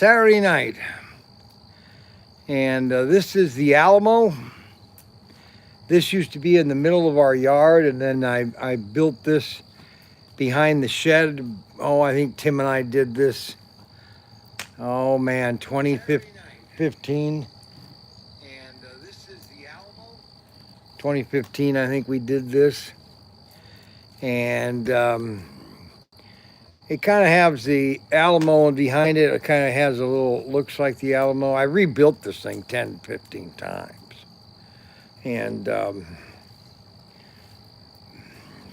Saturday night. And this is the Alamo. This used to be in the middle of our yard, and then I built this behind the shed. Oh, I think Tim and I did this. Oh man, 2015. And this is the Alamo. 2015, I think we did this. And it kind of has the Alamo, and behind it, it kind of has a little, looks like the Alamo. I rebuilt this thing 10, 15 times. And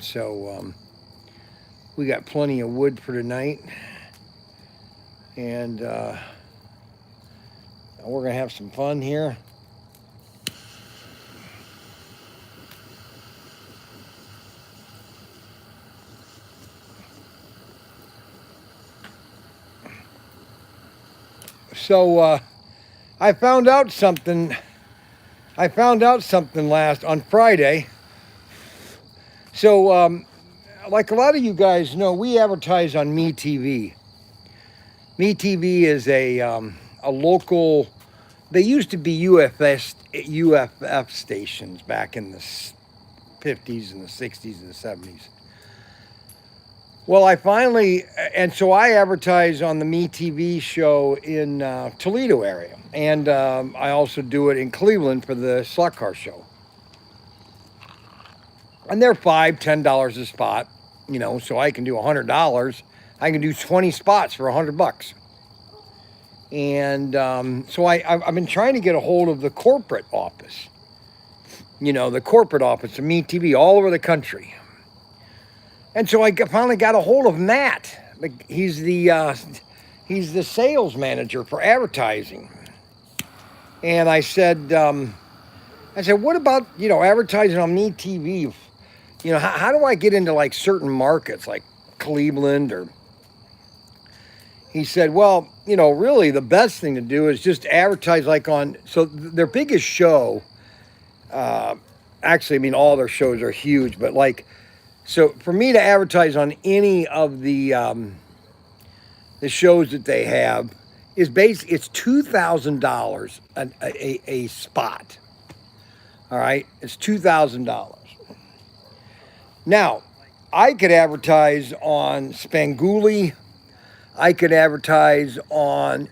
so we got plenty of wood for tonight. And we're going to have some fun here. So I found out something. On Friday. So like a lot of you guys know, we advertise on MeTV. MeTV is a local. They used to be UFF stations back in the 50s and the 60s and the 70s. Well, so I advertise on the MeTV show in Toledo area. And I also do it in Cleveland for the slot car show. And they're $5, $10 a spot, so I can do $100. I can do 20 spots for $100. And so I've been trying to get a hold of the corporate office. The corporate office of MeTV all over the country. And so I finally got a hold of Matt. He's the sales manager for advertising. And I said, what about, advertising on MeTV? How do I get into like certain markets like Cleveland or... He said, well, really the best thing to do is just advertise so their biggest show, actually, all their shows are huge, but so for me to advertise on any of the shows that they have is it's $2,000 a spot. All right, it's $2,000. Now, I could advertise on Spanguli. I could advertise on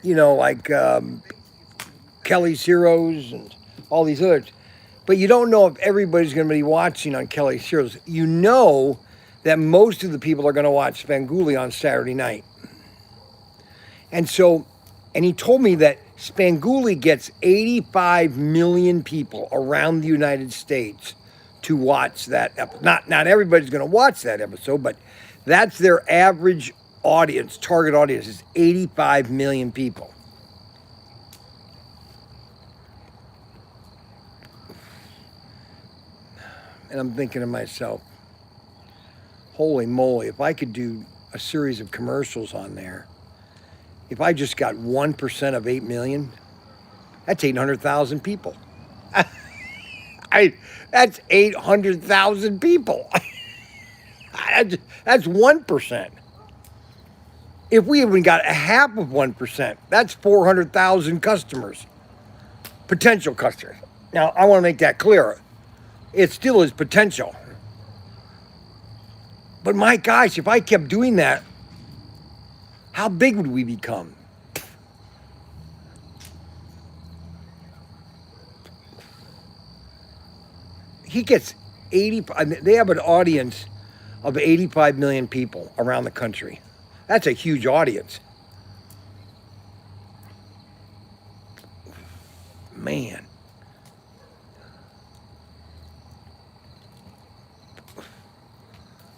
Kelly's Heroes and all these others. But you don't know if everybody's going to be watching on Kelly's Heroes. You know that most of the people are going to watch Spanguli on Saturday night. And he told me that Spanguli gets 85 million people around the United States to watch that episode. Not everybody's going to watch that episode, but that's their average audience, target audience is 85 million people. And I'm thinking to myself, holy moly, if I could do a series of commercials on there, if I just got 1% of 8 million, that's 800,000 people. That's 800,000 people. That's 1%. If we even got a half of 1%, that's 400,000 customers, potential customers. Now, I want to make that clear. It still is potential. But my gosh, if I kept doing that, how big would we become? He gets they have an audience of 85 million people around the country. That's a huge audience. Man.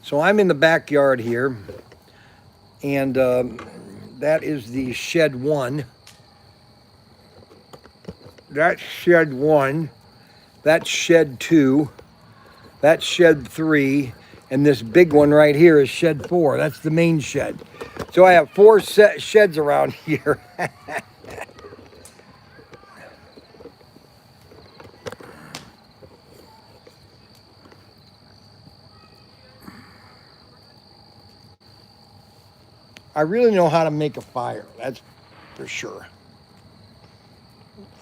So I'm in the backyard here, and that is the shed 1. That's shed 1. That's shed 2. That's shed 3. And this big one right here is shed 4. That's the main shed. So I have 4 sheds around here. I really know how to make a fire. That's for sure.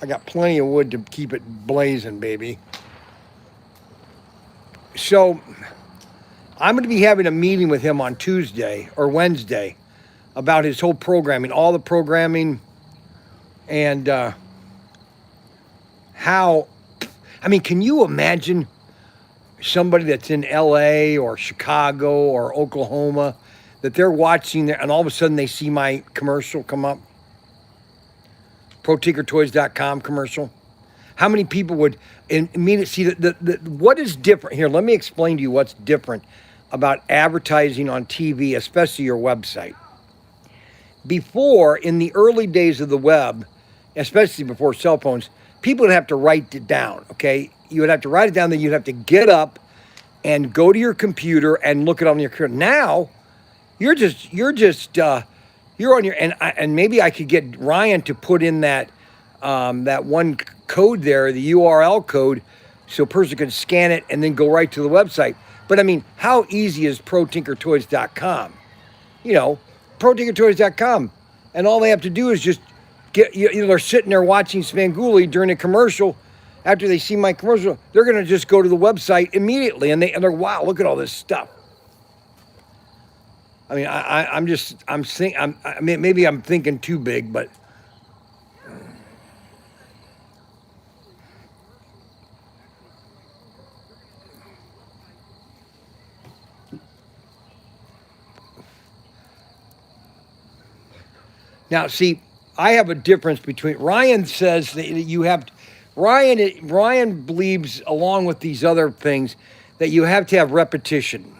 I got plenty of wood to keep it blazing, baby. So I'm going to be having a meeting with him on Tuesday or Wednesday about his whole programming, all the programming, and how, I mean, can you imagine somebody that's in LA or Chicago or Oklahoma that they're watching there and all of a sudden they see my commercial come up? ProTinkerToys.com commercial. How many people would immediately see that? What is different here? Let me explain to you what's different about advertising on TV, especially your website. Before, in the early days of the web, especially before cell phones, people would have to write it down, okay? You would have to write it down, then you'd have to get up and go to your computer and look it on your computer. Now, you're on your, and maybe I could get Ryan to put in that one code there, the URL code, so a person could scan it and then go right to the website. But I mean, how easy is ProTinkerToys.com? You know, ProTinkerToys.com, and all they have to do is just they're sitting there watching Spangoolie during a commercial. After they see my commercial, they're going to just go to the website immediately, and they're wow, look at all this stuff. I mean, I mean, maybe I'm thinking too big, but now see, I have a difference between Ryan says that you have Ryan believes, along with these other things, that you have to have repetition,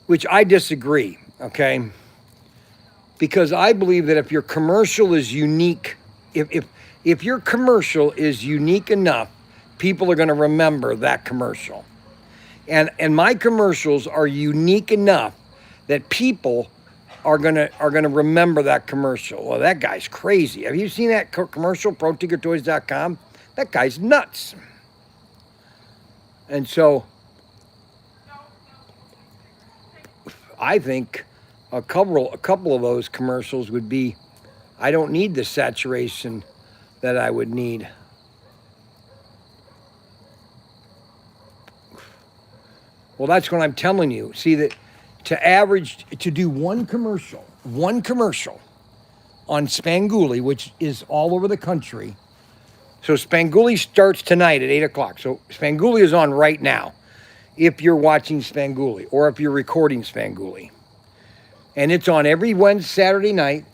which I disagree, okay? Because I believe that if your commercial is unique, if your commercial is unique enough, people are going to remember that commercial. And my commercials are unique enough that people are gonna remember that commercial. Well, that guy's crazy. Have you seen that commercial, ProTinkerToys.com? That guy's nuts. And so I think a couple of those commercials would be, I don't need the saturation that I would need. Well, that's what I'm telling you. See, that to do one commercial on Spangoolie, which is all over the country. So Spangoolie starts tonight at 8 o'clock. So Spangoolie is on right now if you're watching Spangoolie or if you're recording Spangoolie. And it's on every Wednesday, Saturday night.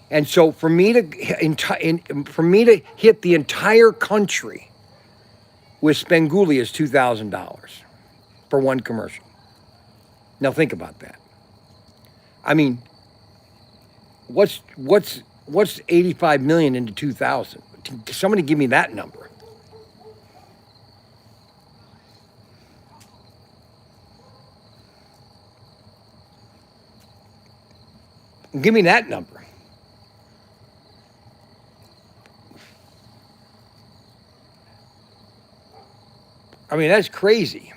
And so for me to hit the entire country with Spangoolie is $2,000 for one commercial. Now think about that. I mean, what's 85 million into 2,000? Somebody give me that number. Give me that number. I mean, that's crazy.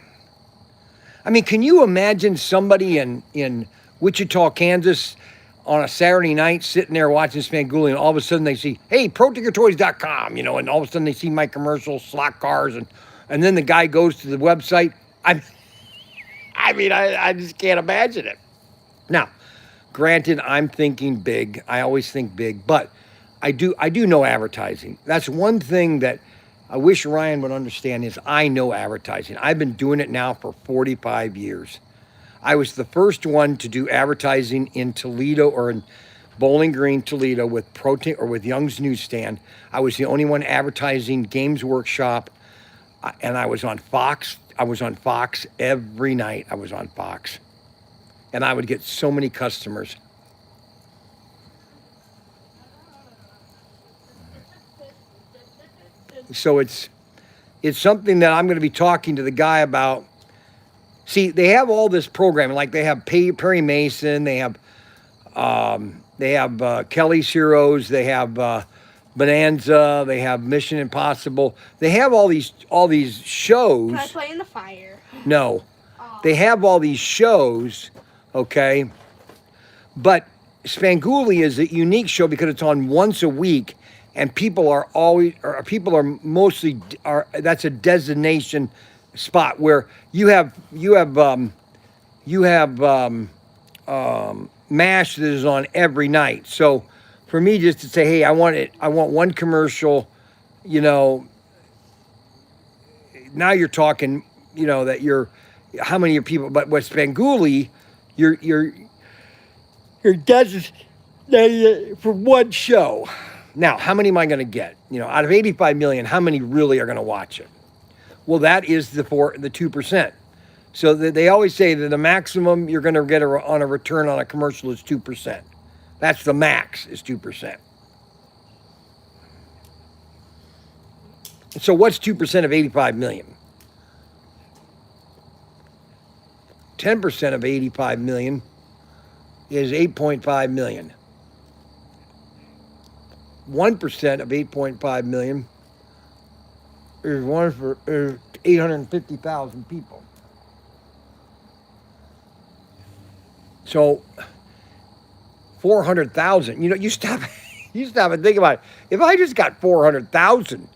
I mean, can you imagine somebody in Wichita, Kansas on a Saturday night sitting there watching Spangoolie, and all of a sudden they see, hey, ProTinkerToys.com, and all of a sudden they see my commercials, slot cars, and then the guy goes to the website. I just can't imagine it. Now, granted, I'm thinking big. I always think big, but I do know advertising. That's one thing that I wish Ryan would understand is I know advertising. I've been doing it now for 45 years. I was the first one to do advertising in Toledo or in Bowling Green, Toledo with with Young's Newsstand. I was the only one advertising Games Workshop, and I was on Fox. I was on Fox every night. I was on Fox, and I would get so many customers. So it's something that I'm going to be talking to the guy about. See, they have all this programming, like they have Perry Mason, they have Kelly's Heroes, they have Bonanza, they have Mission Impossible. They have all these shows. Can I play in the fire? No, they have all these shows, okay, but Spangoolie is a unique show because it's on once a week, and people are mostly that's a destination spot where you have MASH that is on every night. So for me, just to say, hey, I want one commercial, you know, now you're talking, you know, that you're how many of people, but with Spangoolie, you're designated for one show. Now, how many am I going to get? You know, out of 85 million, how many really are going to watch it? Well, that is the 2%. So they always say that the maximum you're going to get on a return on a commercial is 2%. That's the max, is 2%. So what's 2% of 85 million? 10% of 85 million is 8.5 million. 1% of 8.5 million is 850,000 people. So 400,000. You know, you stop and think about it. If I just got 400,000,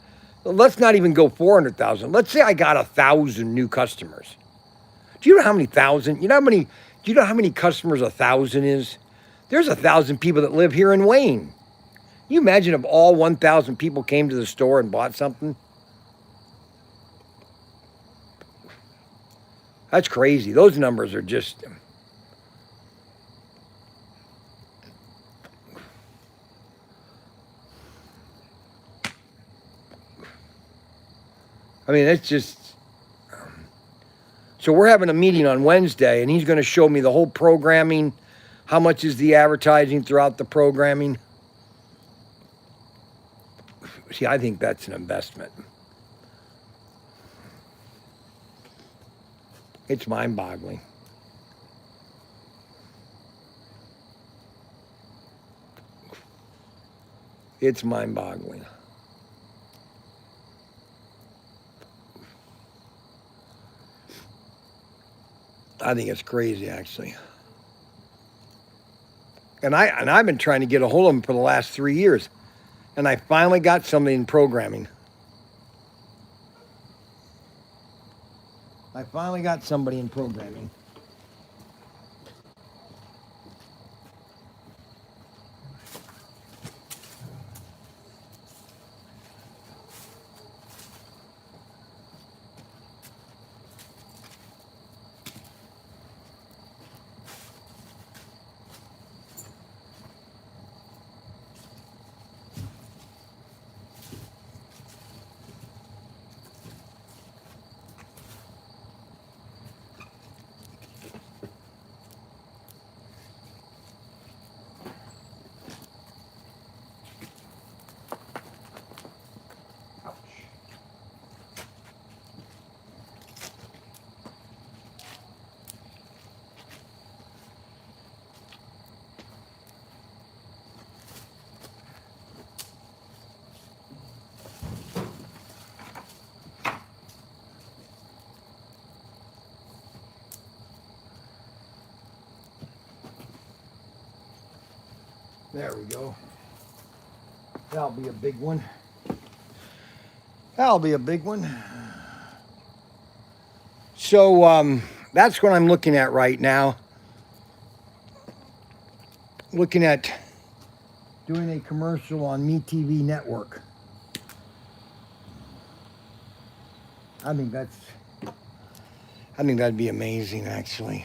let's not even go 400,000. Let's say I got 1,000 new customers. Do you know how many thousand? Do you know how many customers 1,000 is? There's 1,000 people that live here in Wayne. Can you imagine if all 1,000 people came to the store and bought something? That's crazy. Those numbers are just... I mean, it's just... So we're having a meeting on Wednesday, and he's going to show me the whole programming. How much is the advertising throughout the programming? See, I think that's an investment. It's mind-boggling. It's mind-boggling. I think it's crazy, actually. And I've been trying to get a hold of him for the last 3 years. And I finally got somebody in programming. There we go. That'll be a big one. So that's what I'm looking at right now. Looking at doing a commercial on MeTV Network. I think that'd be amazing, actually.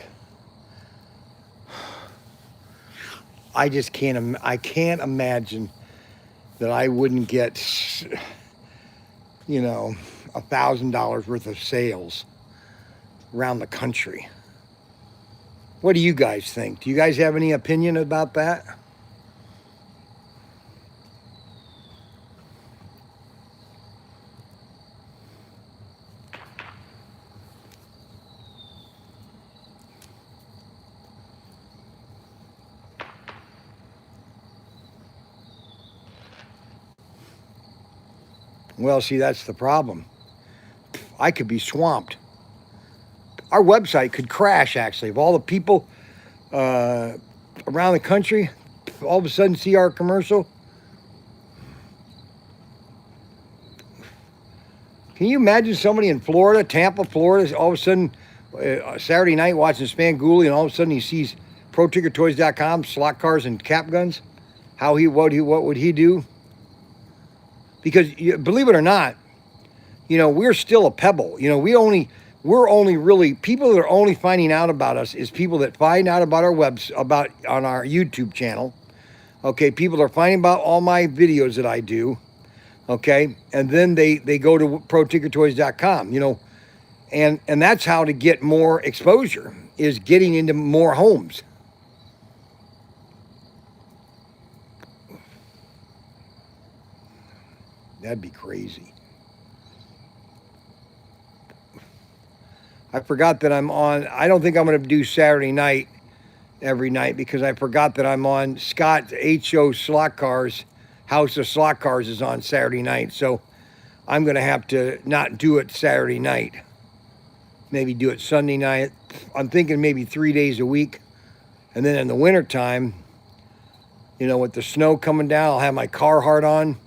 I just can't imagine that I wouldn't get, you know, $1,000 worth of sales around the country. What do you guys think? Do you guys have any opinion about that? Well, see, that's the problem. I could be swamped. Our website could crash, actually. Of all the people around the country, all of a sudden see our commercial? Can you imagine somebody in Florida, Tampa, Florida, all of a sudden, Saturday night watching Spangoolie, and all of a sudden he sees ProTinkerToys.com, slot cars and cap guns? What would he do? Because believe it or not, we're still a pebble. We're only really, people that are only finding out about us is people that find out about our on our YouTube channel. Okay, people are finding about all my videos that I do. Okay, and then they go to ProTinkerToys.com, and that's how to get more exposure, is getting into more homes. That'd be crazy. I forgot that I'm on. I don't think I'm going to do Saturday night every night, because I forgot that I'm on Scott's HO Slot Cars. House of Slot Cars is on Saturday night. So I'm going to have to not do it Saturday night. Maybe do it Sunday night. I'm thinking maybe 3 days a week. And then in the wintertime, with the snow coming down, I'll have my Carhartt on.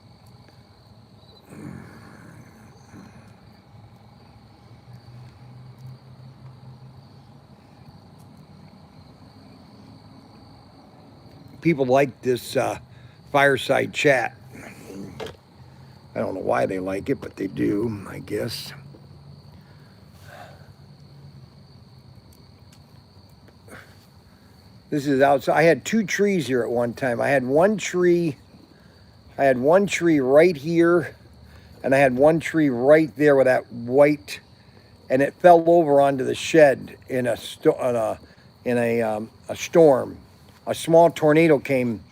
People like this fireside chat. I don't know why they like it, but they do, I guess. This is outside. I had 2 trees here at one time. I had one tree right here, and I had one tree right there with that white, and it fell over onto the shed in a storm. A small tornado came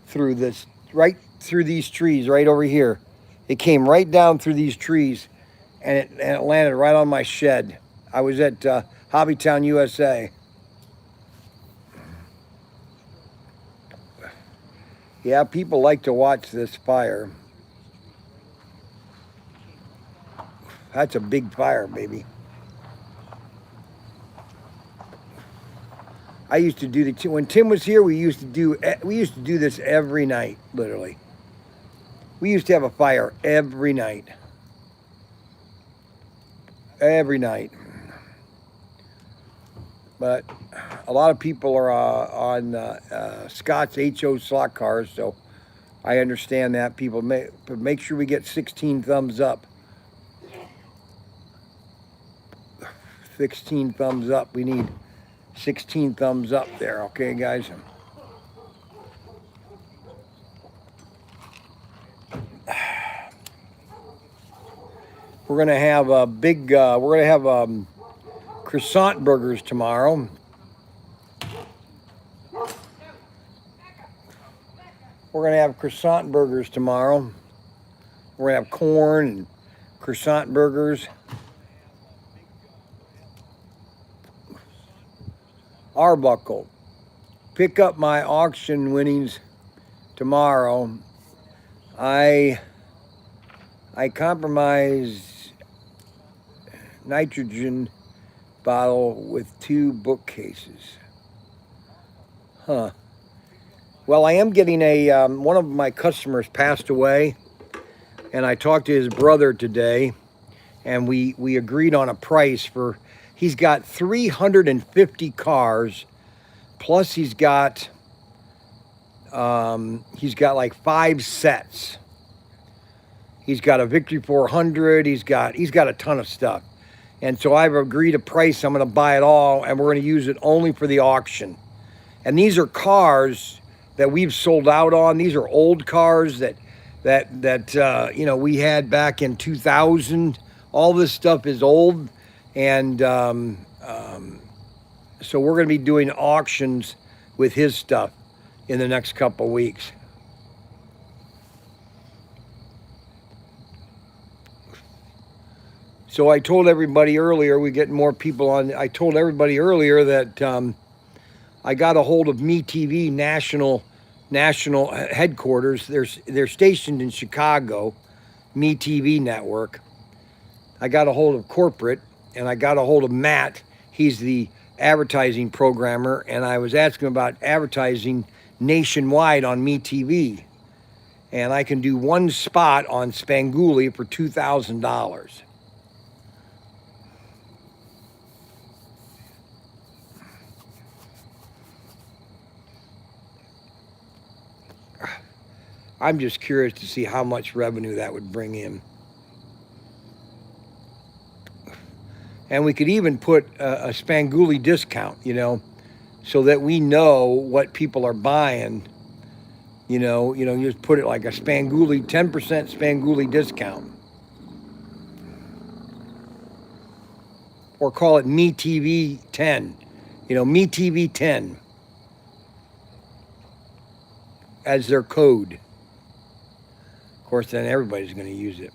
through this, right through these trees, right over here. It came right down through these trees, and it landed right on my shed. I was at Hobbytown, USA. Yeah, people like to watch this fire. That's a big fire, baby. I used to do when Tim was here. We used to do this every night, literally. We used to have a fire every night. Every night. But a lot of people are on Scott's HO Slot Cars, so I understand that. People make sure we get 16 thumbs up. 16 thumbs up. We need 16 thumbs up there, okay, guys? We're gonna have a big. We're gonna have croissant burgers tomorrow. We're gonna have croissant burgers tomorrow. We're gonna have corn and croissant burgers. Arbuckle. Pick up my auction winnings tomorrow. I compromise nitrogen bottle with 2 bookcases. Huh. Well, I am getting one of my customers passed away, and I talked to his brother today, and we agreed on a price for. He's got 350 cars, plus he's got like 5 sets. He's got a Victory 400. He's got a ton of stuff, and so I've agreed a price. I'm going to buy it all, and we're going to use it only for the auction. And these are cars that we've sold out on. These are old cars that we had back in 2000. All this stuff is old. And so we're going to be doing auctions with his stuff in the next couple weeks. So I told everybody earlier, we get more people on. I told everybody earlier that I got a hold of MeTV national headquarters. They're stationed in Chicago, MeTV network. I got a hold of corporate. And I got a hold of Matt. He's the advertising programmer, and I was asking him about advertising nationwide on MeTV. And I can do one spot on Spangoolie for $2,000. I'm just curious to see how much revenue that would bring in. And we could even put a Spangoolie discount, so that we know what people are buying. You just put it like a Spangoolie, 10% Spangoolie discount. Or call it MeTV 10. MeTV 10 as their code. Of course, then everybody's going to use it.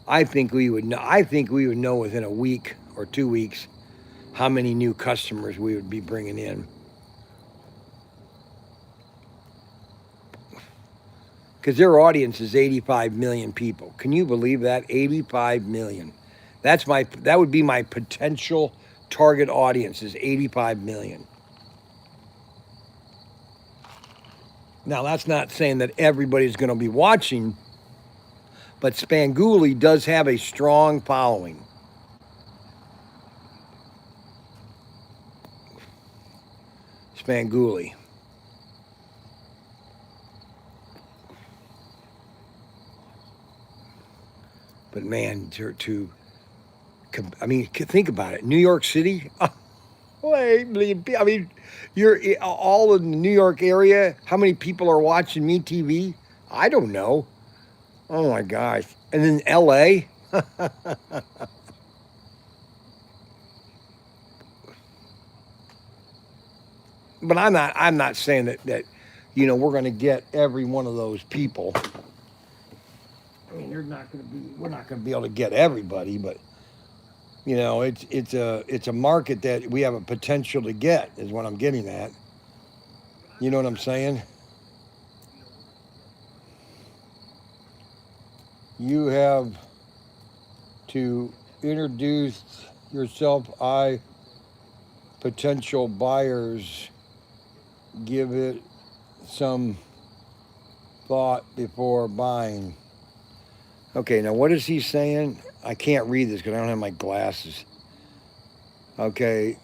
I think we would know within a week or 2 weeks how many new customers we would be bringing in. Because their audience is 85 million people. Can you believe that? 85 million. That would be my potential target audience, is 85 million. Now, that's not saying that everybody's going to be watching, but Spangoolie does have a strong following. Spangoolie. But man, think about it. New York City. You're all in the New York area. How many people are watching MeTV? I don't know. Oh my gosh. And then LA. But I'm not saying that we're going to get every one of those people. I mean, we're not going to be able to get everybody, but it's a market that we have a potential to get, is what I'm getting at. You know what I'm saying? You have to introduce yourself. Potential buyers, give it some thought before buying. Okay, now what is he saying? I can't read this because I don't have my glasses. Okay,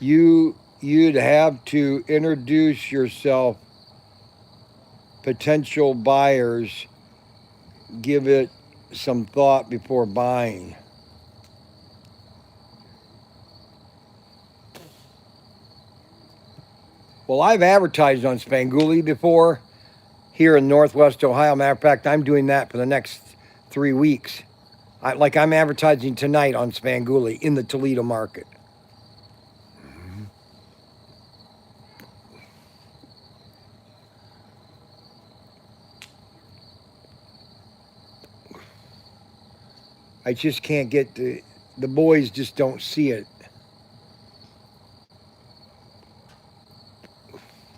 you'd have to introduce yourself. Potential buyers, give it some thought before buying. Well, I've advertised on Spangoolie before here in Northwest Ohio. Matter of fact, I'm doing that for the next 3 weeks. I'm advertising tonight on Spangoolie in the Toledo market. I just can't get the boys just don't see it.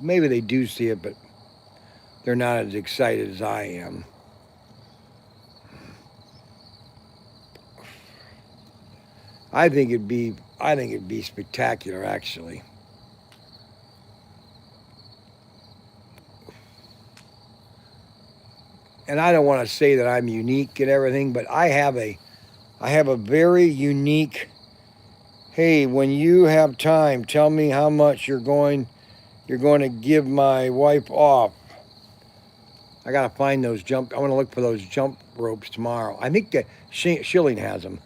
Maybe they do see it, but they're not as excited as I am. I think it'd be spectacular, actually. And I don't want to say that I'm unique and everything, but I have a very unique. Hey, when you have time, tell me how much you're going to give my wife off. I gotta find those I want to look for those jump ropes tomorrow. I think that Schilling has them.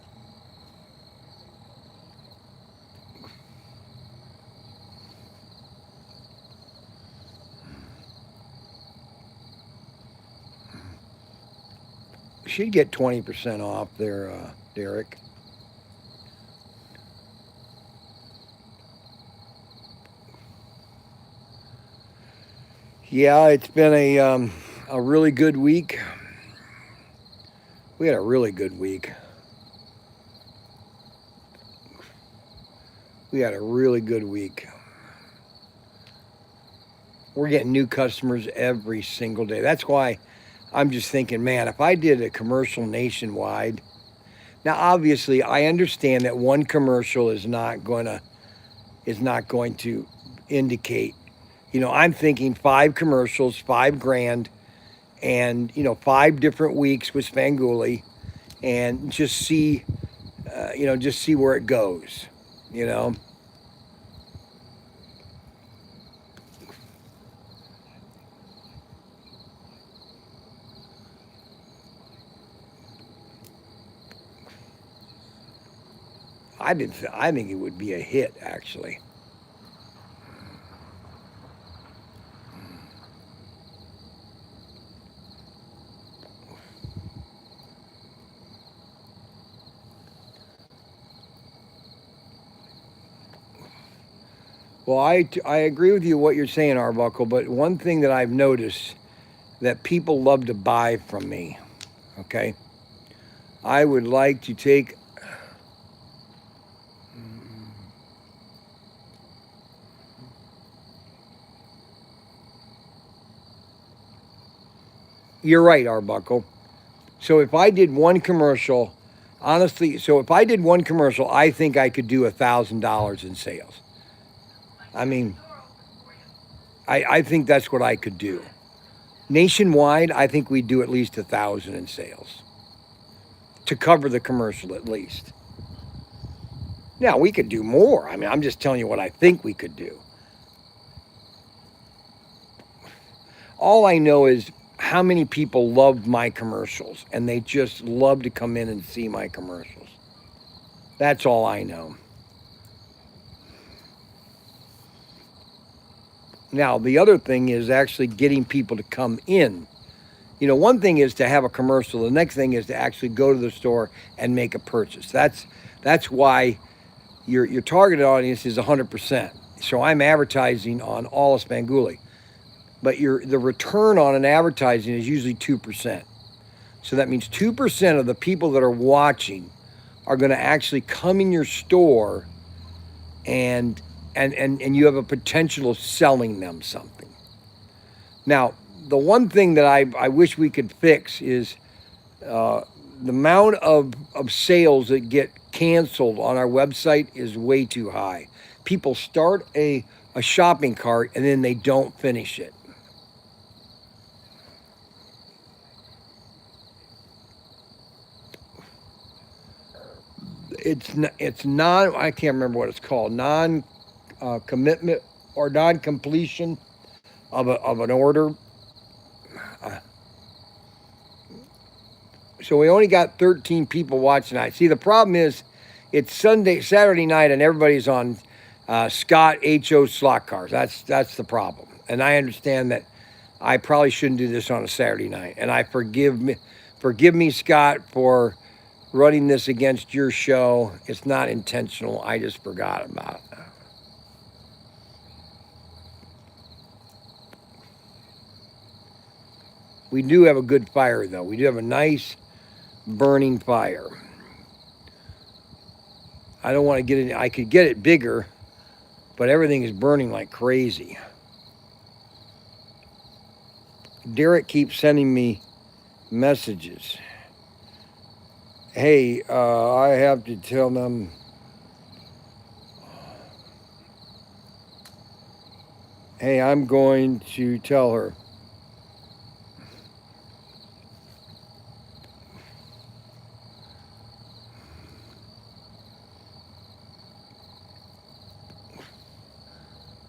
She'd get 20% off there, Derek. Yeah, it's been a really good week. We had a really good week. We're getting new customers every single day. That's why I'm just thinking, man, if I did a commercial nationwide, Now, obviously, I understand that one commercial is not going to indicate. I'm thinking 5 commercials, 5 grand, and 5 different weeks with Spanguli, and just see where it goes. You know. I think it would be a hit, actually. Well, I agree with you what you're saying, Arbuckle. But one thing that I've noticed that people love to buy from me. Okay, I would like to take. You're right, Arbuckle. So if I did one commercial, honestly, if I did one commercial, I think I could do $1,000 in sales. I mean, I think that's what I could do. Nationwide, I think we'd do at least 1,000 in sales to cover the commercial at least. Now we could do more. I mean, I'm just telling you what I think we could do. All I know is how many people love my commercials and they just love to come in and see my commercials. That's all I know. Now, the other thing is actually getting people to come in. One thing is to have a commercial. The next thing is to actually go to the store and make a purchase. That's why your targeted audience is 100%. So I'm advertising on all of Spanguli, but the return on an advertising is usually 2%. So that means 2% of the people that are watching are going to actually come in your store and you have a potential of selling them something. Now, the one thing that I wish we could fix is the amount of sales that get canceled on our website is way too high. People start a shopping cart and then they don't finish it. It's non, I can't remember what it's called, non commitment or non completion of an order. Uh, so we only got 13 people watching tonight. See, the problem is it's Saturday night, and everybody's on Scott HO slot cars. That's the problem. And I understand that I probably shouldn't do this on a Saturday night. And I forgive me, Scott, for running this against your show. It's not intentional. I just forgot about it. We do have a good fire, though. We do have a nice burning fire. I don't want to get it. I could get it bigger, but everything is burning like crazy. Derek keeps sending me messages. Hey, I have to tell them. Hey, I'm going to tell her.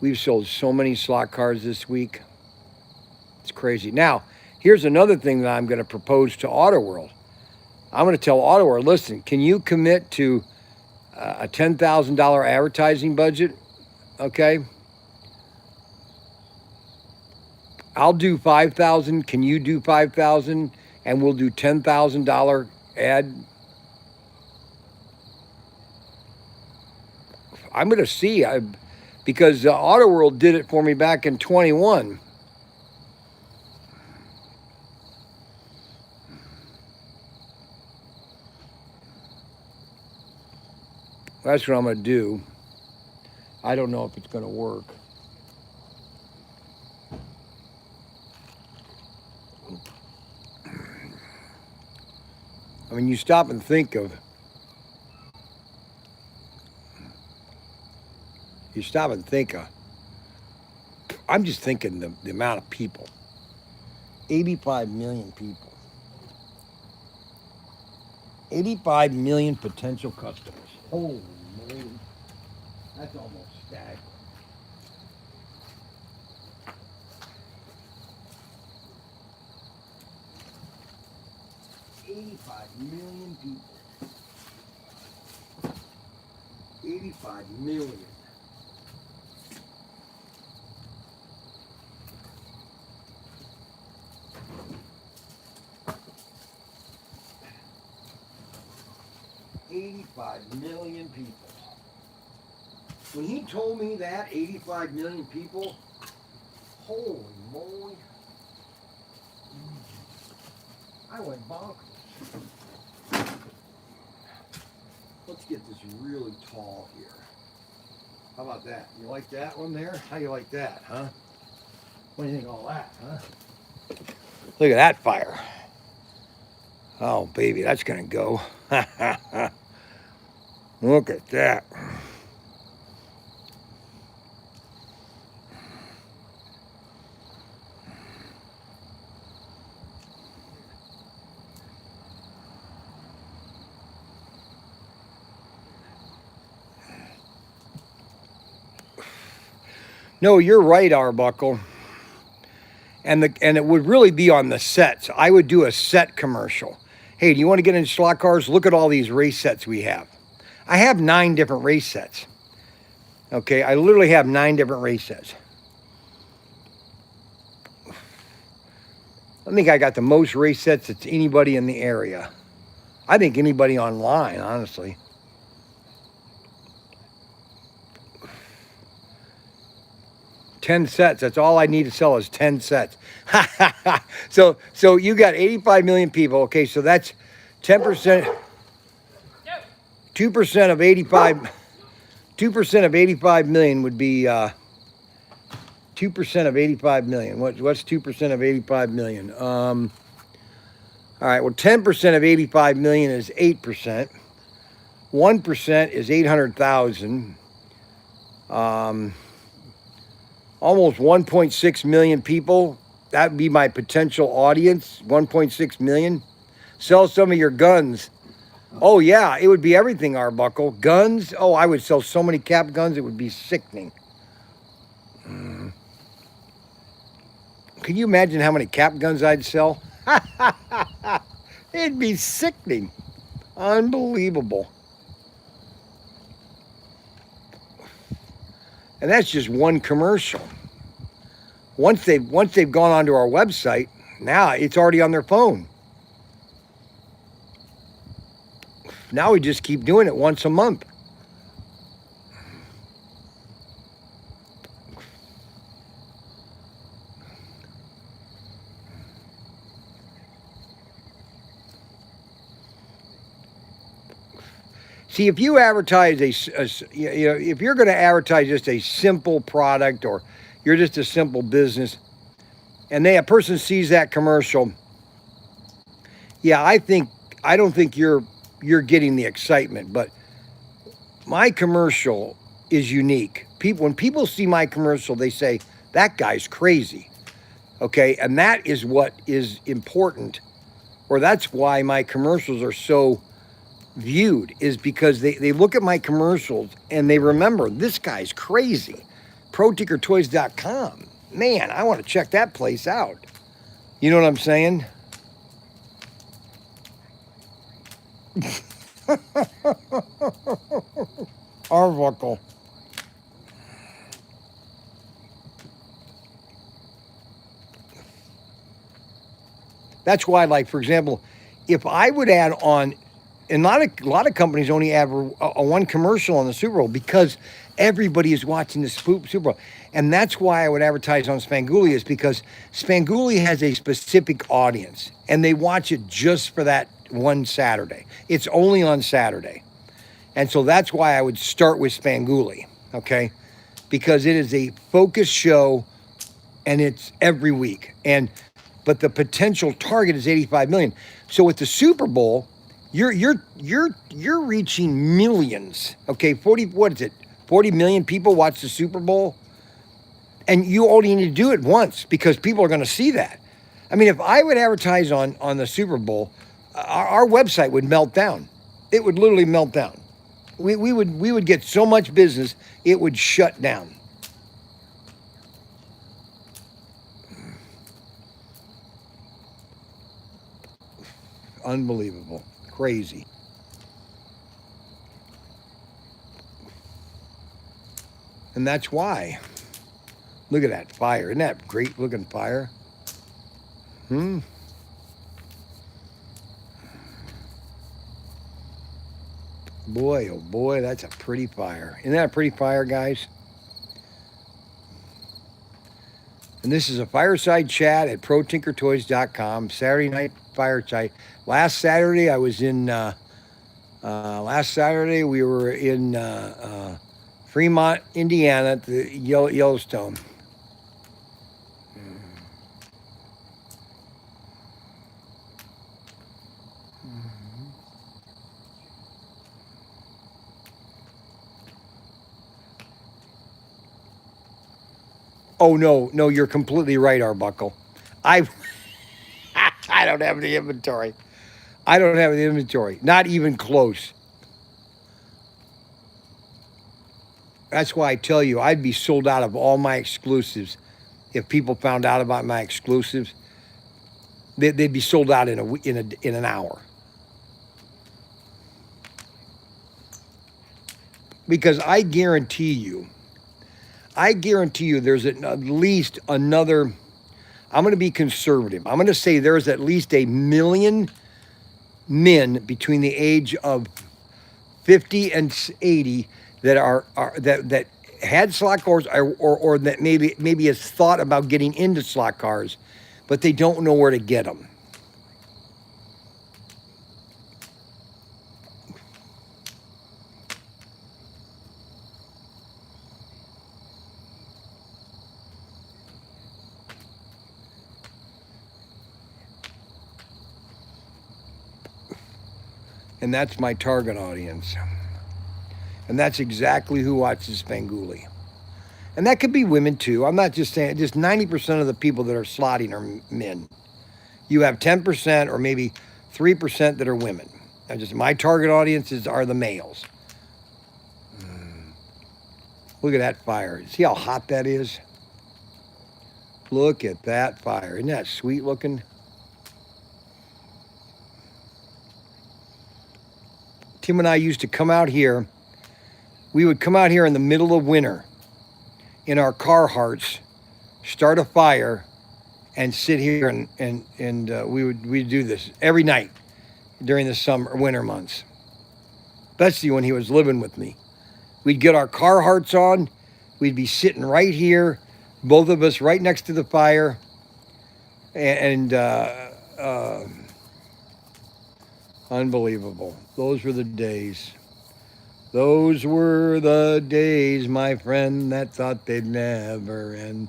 We've sold so many slot cars this week. It's crazy. Now, here's another thing that I'm going to propose to AutoWorld. I'm going to tell AutoWorld, listen, can you commit to a $10,000 advertising budget? Okay. I'll do 5,000. Can you do 5,000? And we'll do $10,000 ad. I'm going to see. Because AutoWorld did it for me back in 21. That's what I'm going to do. I don't know if it's going to work. I mean, you stop and think of you stop and think, I'm just thinking the amount of people. 85 million people. 85 million potential customers. Holy moly. That's almost staggering. $85 million people. 85 million. $85 million people. When he told me that, 85 million people, holy moly, I went bonkers. Let's get this really tall here. How about that? You like that one there? How you like that, huh? What do you think of all that, huh? Look at that fire. Oh, baby, that's gonna go. Look at that. No, you're right, Arbuckle. And it would really be on the sets. I would do a set commercial. Hey, do you want to get into slot cars? Look at all these race sets we have. I have 9 different race sets. Okay, I literally have 9 different race sets. I think I got the most race sets that's anybody in the area. I think anybody online, honestly. $10 sets. That's all I need to sell is 10 sets. So you got 85 million people. Okay, so that's 10%. 2% of 85. 2% of 85 million would be 2% of 85 million. What's 2% of 85 million? All right. Well, 10% of 85 million is 8%. 1% is 800,000. Almost 1.6 million people. That would be my potential audience. 1.6 million. Sell some of your guns. Oh yeah, it would be everything, Arbuckle. Guns. Oh, I would sell so many cap guns, it would be sickening. Can you imagine how many cap guns I'd sell? It'd be sickening. Unbelievable. And that's just one commercial. Once they've gone onto our website, now it's already on their phone. Now we just keep doing it once a month. See, if you advertise if you're going to advertise just a simple product, or you're just a simple business, and a person sees that commercial, yeah, I don't think you're getting the excitement. But my commercial is unique. When people see my commercial, they say that guy's crazy. Okay, and that is what is important, or that's why my commercials are so viewed, is because they look at my commercials and they remember this guy's crazy. ProTinkerToys.com. Man, I want to check that place out. You know what I'm saying? Arbuckle. That's why, like, for example, if I would add on, and a lot of companies only add a one commercial on the Super Bowl because everybody is watching the Super Bowl. And that's why I would advertise on Spangoolie, is because Spangoolie has a specific audience and they watch it just for that one Saturday. It's only on Saturday. And so that's why I would start with Spangoolie, okay? Because it is a focused show and it's every week. But the potential target is 85 million. So with the Super Bowl, you're reaching millions. Okay, what is it? 40 million people watch the Super Bowl. And you only need to do it once because people are going to see that. I mean, if I would advertise on the Super Bowl, our website would melt down. It would literally melt down. We would get so much business, it would shut down. Unbelievable. Crazy. And that's why. Look at that fire. Isn't that great looking fire? Boy, oh boy, that's a pretty fire. Isn't that a pretty fire, guys? And this is a fireside chat at ProTinkerToys.com. Saturday Night Fireside. Last Saturday, I was in. Last Saturday, we were in Fremont, Indiana, at the Yellowstone. Oh no, you're completely right, Arbuckle. I I don't have the inventory. I don't have the inventory. Not even close. That's why I tell you, I'd be sold out of all my exclusives. If people found out about my exclusives, they'd be sold out in an hour. Because I guarantee you there's at least another, I'm going to be conservative. I'm going to say there's at least 1 million men between the age of 50 and 80 that had slot cars or that maybe has thought about getting into slot cars, but they don't know where to get them. And that's my target audience. And that's exactly who watches Spanguli. And that could be women too. I'm not just saying, just 90% of the people that are slotting are men. You have 10% or maybe 3% that are women. And just my target audiences are the males. Look at that fire. See how hot that is? Look at that fire. Isn't that sweet looking? Tim and I used to come out here. We would come out here in the middle of winter in our Carhartts, start a fire, and sit here and we'd do this every night during the winter months, especially when he was living with me. We'd get our Carhartts on. We'd be sitting right here, both of us right next to the fire, and unbelievable. Those were the days. Those were the days, my friend, that thought they'd never end.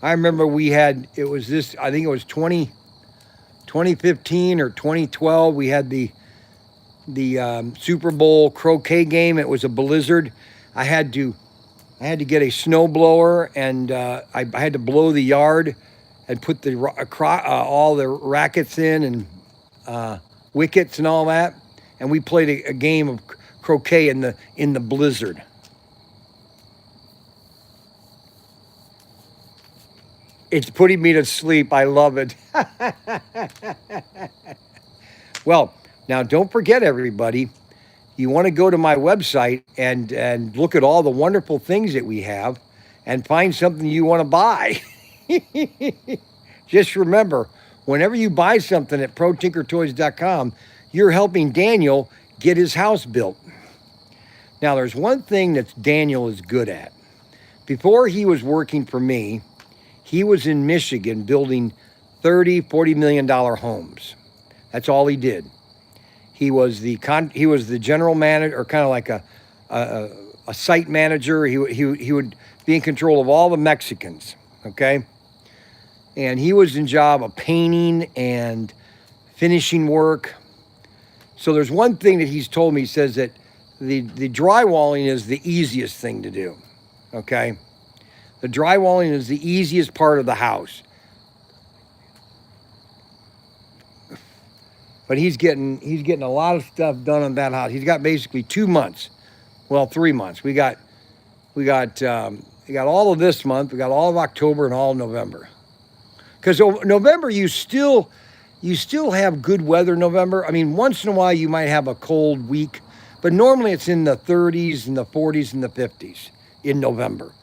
I remember I think it was 2015 or 2012, we had the Super Bowl croquet game. It was a blizzard. I had to get a snowblower, and I had to blow the yard and put all the rackets in and wickets and all that, and we played a game of croquet in the blizzard. It's putting me to sleep. I love it. Well, now don't forget, everybody, you want to go to my website and look at all the wonderful things that we have and find something you want to buy. Just remember, whenever you buy something at ProTinkerToys.com, you're helping Daniel get his house built. Now, there's one thing that Daniel is good at. Before he was working for me, he was in Michigan building $30, $40 million homes. That's all he did. He was the general manager, or kind of like a site manager. He would be in control of all the Mexicans, okay? And he was in job of painting and finishing work. So there's one thing that he's told me. He says that the drywalling is the easiest thing to do. Okay, the drywalling is the easiest part of the house. But he's getting a lot of stuff done on that house. He's got basically 2 months, well, 3 months. We got all of this month. We got all of October and all of November. Because November you still have good weather. November. I mean, once in a while you might have a cold week, but normally it's in the 30s and the 40s and the 50s in November.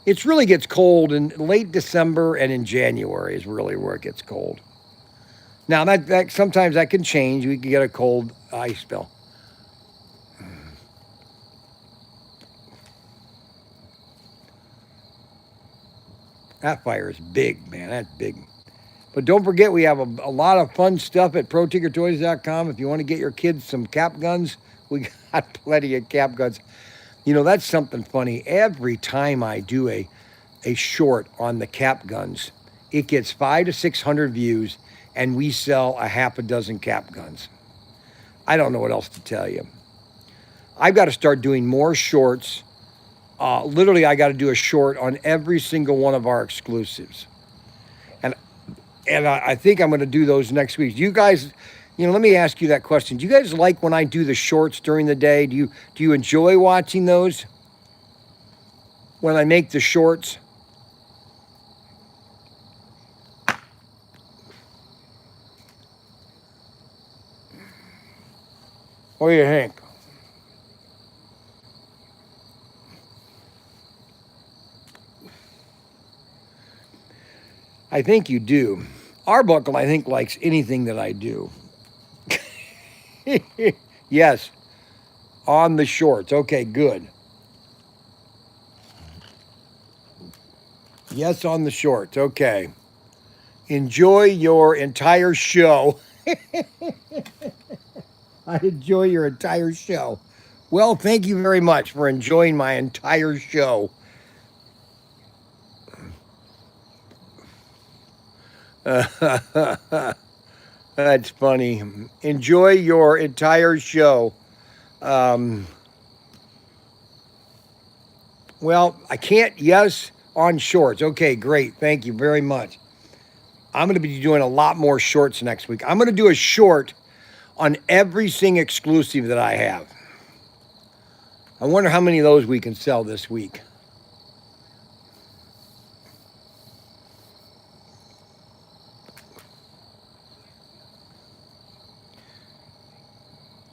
It really gets cold in late December and in January is really where it gets cold. Now that sometimes that can change. We can get a cold ice spell. That fire is big, man. That's big. But don't forget, we have a lot of fun stuff at ProTinkerToys.com. If you want to get your kids some cap guns, we got plenty of cap guns. You know, that's something funny. Every time I do a short on the cap guns, it gets 500 to 600 views, and we sell a half a dozen cap guns. I don't know what else to tell you. I've got to start doing more shorts. Literally, I got to do a short on every single one of our exclusives. And I think I'm going to do those next week. You guys, let me ask you that question. Do you guys like when I do the shorts during the day? Do you enjoy watching those when I make the shorts? What do you think? I think you do. Arbuckle, I think, likes anything that I do. Yes, on the shorts. Okay, good. Yes, on the shorts. Okay. Enjoy your entire show. I enjoy your entire show. Well, thank you very much for enjoying my entire show. That's funny. Enjoy your entire show. Well, I can't. Yes, on shorts. Okay, great. Thank you very much. I'm going to be doing a lot more shorts next week. I'm going to do a short on everything exclusive that I have. I wonder how many of those we can sell this week.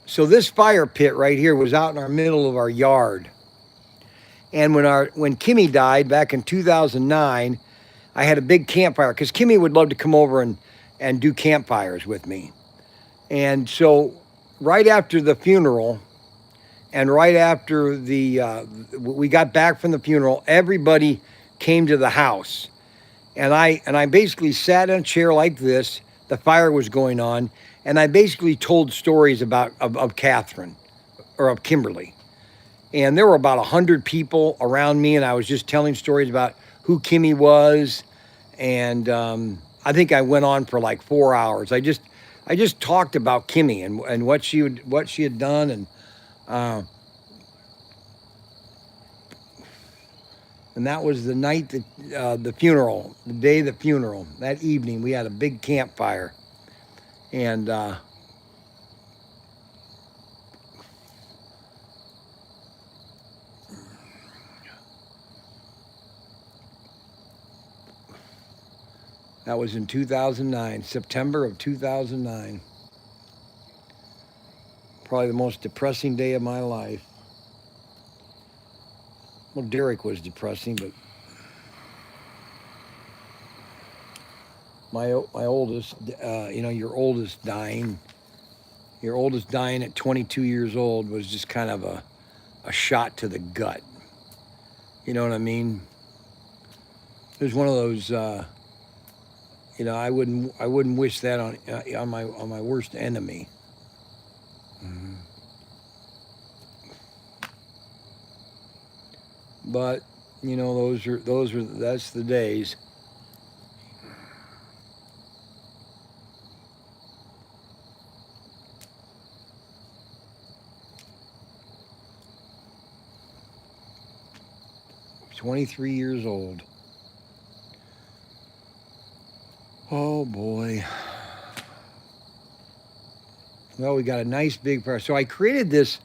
So this fire pit right here was out in our middle of our yard. And when Kimmy died back in 2009, I had a big campfire because Kimmy would love to come over and do campfires with me. And so right after the funeral and right after we got back from the funeral, everybody came to the house. And I basically sat in a chair like this. The fire was going on. And I basically told stories of Catherine or of Kimberly. And there were about 100 people around me, and I was just telling stories about who Kimmy was. And I think I went on for like 4 hours. I just talked about Kimmy and what she had done. And that was the night that the funeral, the day of the funeral. That evening, we had a big campfire. And that was in 2009, September of 2009. Probably the most depressing day of my life. Well, Derek was depressing, but my oldest, your oldest dying at 22 years old was just kind of a shot to the gut. You know what I mean? It was one of those, I wouldn't wish that on my worst enemy. Mm-hmm. But that's the days. 23 years old. Oh boy. Well, we got a nice big fire. So I created this.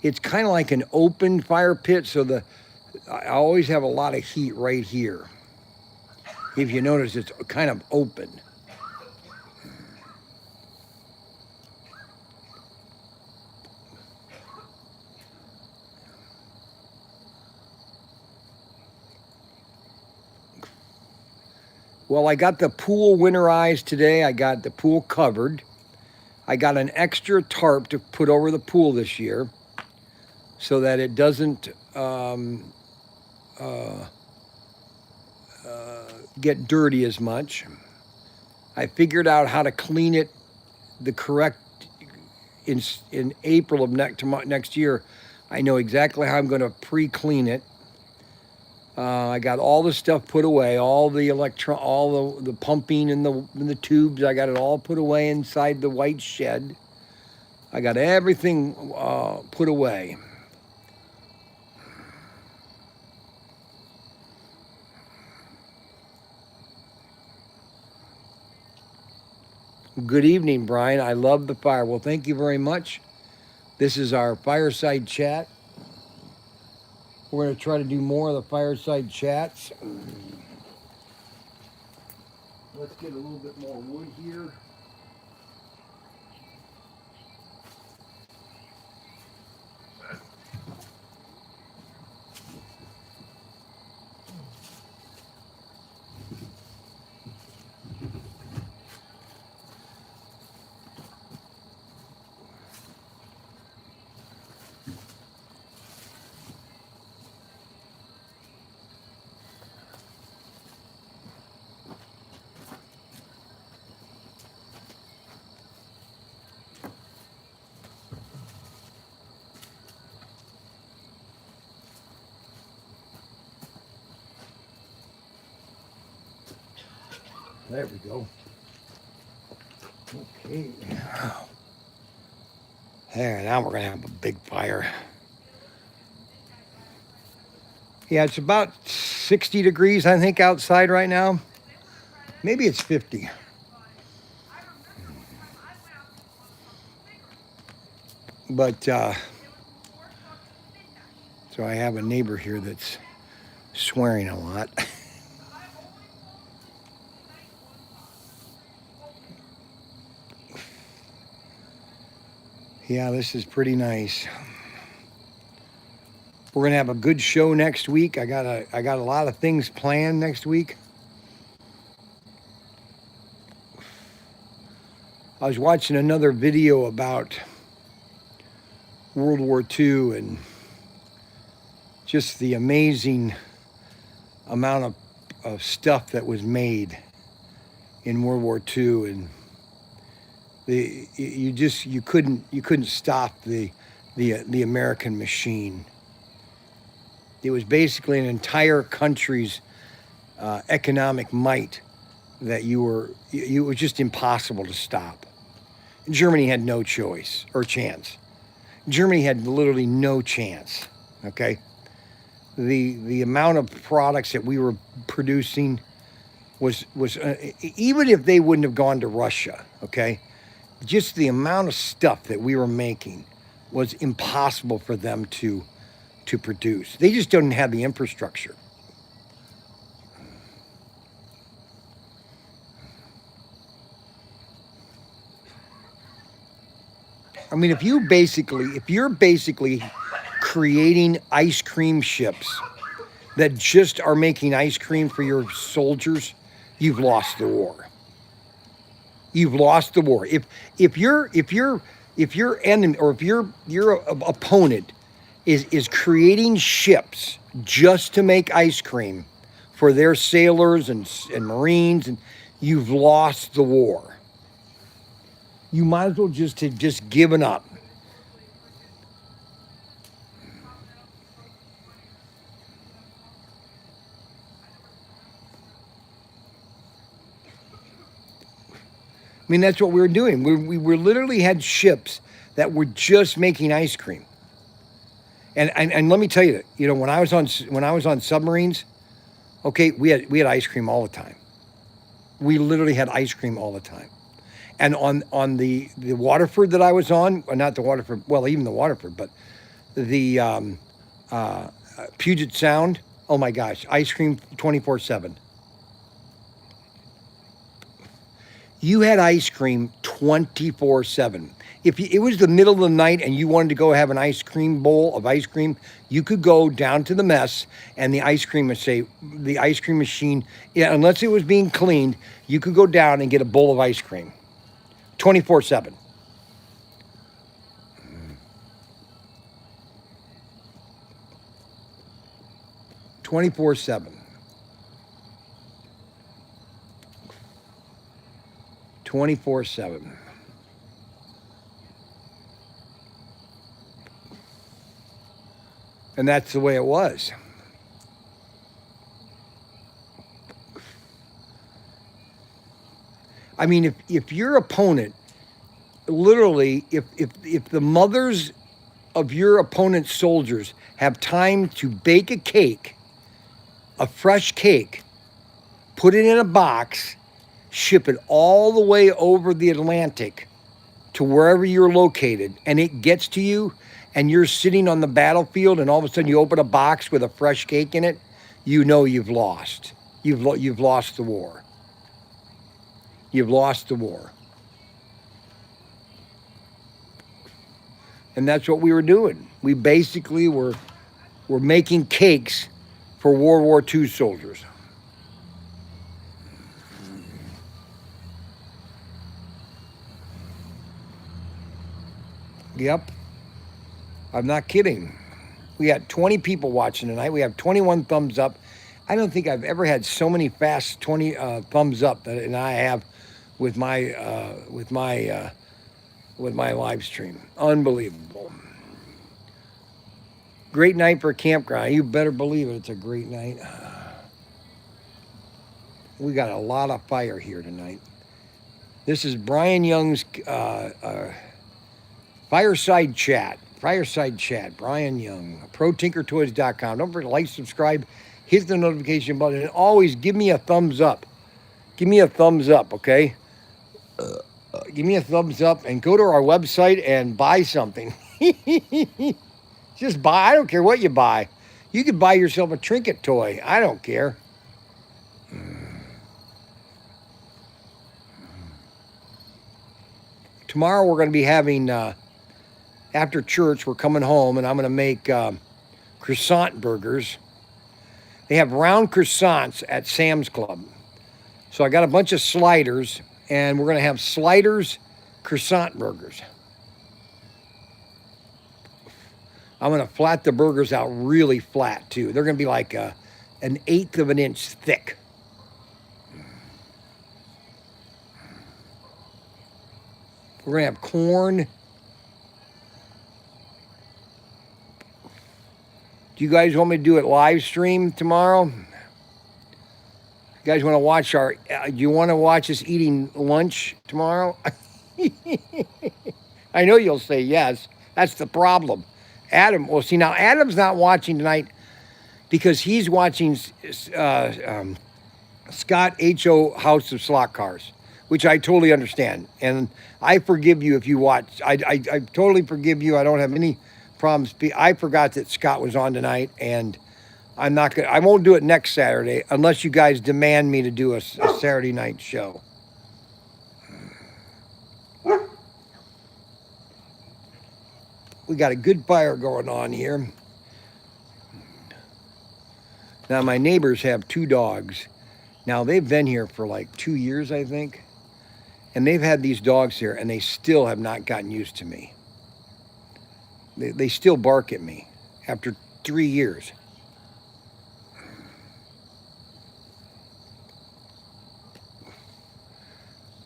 It's kind of like an open fire pit. So I always have a lot of heat right here. If you notice, it's kind of open. Well, I got the pool winterized today. I got the pool covered. I got an extra tarp to put over the pool this year so that it doesn't get dirty as much. I figured out how to clean it the correct in April of next year. I know exactly how I'm going to pre-clean it. I got all the stuff put away, all the pumping and the tubes. I got it all put away inside the white shed. I got everything put away. Good evening, Bryan. I love the fire. Well, thank you very much. This is our fireside chat. We're going to try to do more of the fireside chats. Let's get a little bit more wood here. There we go. Okay. There, now we're going to have a big fire. Yeah, it's about 60 degrees, I think, outside right now. Maybe it's 50. But, so I have a neighbor here that's swearing a lot. Yeah, this is pretty nice. We're gonna have a good show next week. I got a lot of things planned next week. I was watching another video about World War II and just the amazing amount of stuff that was made in World War II, and you couldn't stop the American machine. It was basically an entire country's economic might that it was just impossible to stop. Germany had no choice or chance. Germany had literally no chance. Okay, the amount of products that we were producing was even if they wouldn't have gone to Russia. Okay, just the amount of stuff that we were making was impossible for them to produce. They just don't have the infrastructure. I mean, if you're basically creating ice cream ships that just are making ice cream for your soldiers, you've lost the war. You've lost the war. If your enemy or if your opponent is creating ships just to make ice cream for their sailors and Marines, and you've lost the war. You might as well just have given up. I mean, that's what we were doing. We literally had ships that were just making ice cream. And let me tell you, when I was on submarines, okay, we had ice cream all the time. We literally had ice cream all the time. And on the Waterford that I was on, or not the Waterford, well, even the Waterford, but the Puget Sound, oh my gosh, ice cream 24/7. You had ice cream 24/7. If it was the middle of the night and you wanted to go have an ice cream bowl of ice cream, you could go down to the mess and the ice cream machine, yeah, unless it was being cleaned, you could go down and get a bowl of ice cream 24/7. 24/7. 24/7. And that's the way it was. I mean, if your opponent, literally, if the mothers of your opponent's soldiers have time to bake a cake, a fresh cake, put it in a box, ship it all the way over the Atlantic to wherever you're located, and it gets to you, and you're sitting on the battlefield, and all of a sudden you open a box with a fresh cake in it, you know you've lost. You've lost the war. You've lost the war. And that's what we were doing. We basically were making cakes for World War II soldiers. Yep. I'm not kidding. We had 20 people watching tonight. We have 21 thumbs up. I don't think I've ever had so many fast 20 thumbs up that I have with my live stream. Unbelievable. Great night for a campground. You better believe it. It's a great night. We got a lot of fire here tonight. This is Bryan Young's Fireside Chat. Fireside Chat. Bryan Young. ProTinkerToys.com. Don't forget to like, subscribe, hit the notification button, and always give me a thumbs up. Give me a thumbs up, okay? Give me a thumbs up and go to our website and buy something. Just buy. I don't care what you buy. You could buy yourself a trinket toy. I don't care. Tomorrow we're going to be having, after church, we're coming home, and I'm going to make croissant burgers. They have round croissants at Sam's Club. So I got a bunch of sliders, and we're going to have sliders croissant burgers. I'm going to flat the burgers out really flat, too. They're going to be like an 1/8 of an inch thick. We're going to have corn. Do you guys want me to do it live stream tomorrow? You guys want to watch do you want to watch us eating lunch tomorrow? I know you'll say yes. That's the problem. Adam, well, see, now Adam's not watching tonight because he's watching Scott H.O. House of Slot Cars, which I totally understand. And I forgive you if you watch. I totally forgive you. I don't have any problems. I forgot that Scott was on tonight, and I won't do it next Saturday unless you guys demand me to do a Saturday night show. We got a good fire going on here. Now, my neighbors have 2 dogs. Now, they've been here for like 2 years, I think. And they've had these dogs here, and they still have not gotten used to me. They still bark at me after 3 years.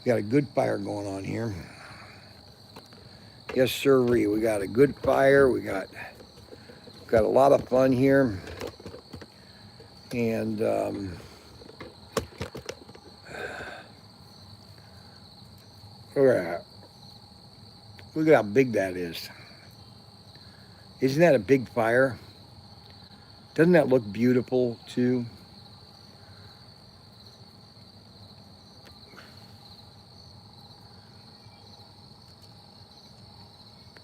We got a good fire going on here. Yes, sirree. We got a good fire. We got a lot of fun here. And look at how big that is. Isn't that a big fire? Doesn't that look beautiful too?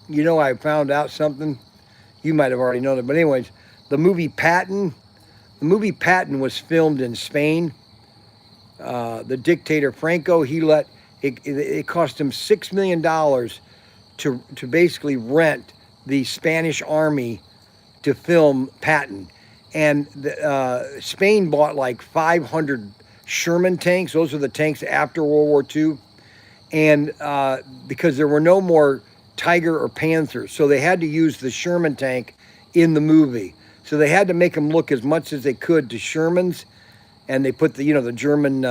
You know, I found out something. You might have already known it, but anyways, the movie Patton. The movie Patton was filmed in Spain. The dictator Franco, he let it cost him $6 million to basically rent the Spanish army to film Patton, and Spain bought like 500 Sherman tanks. Those are the tanks after World War II, and because there were no more Tiger or Panthers, so they had to use the Sherman tank in the movie. So they had to make them look as much as they could to Shermans, and they put the German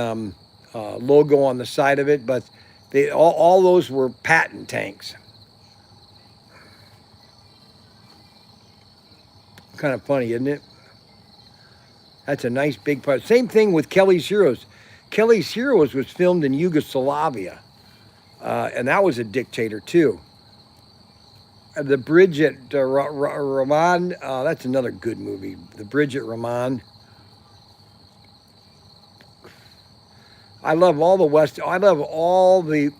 logo on the side of it. But they all those were Patton tanks. Kind of funny, isn't it? That's a nice big part. Same thing with Kelly's Heroes. Kelly's Heroes was filmed in Yugoslavia, and that was a dictator too. The Bridge at Rahman, that's another good movie. The Bridge at Rahman. I love all the West. I love all the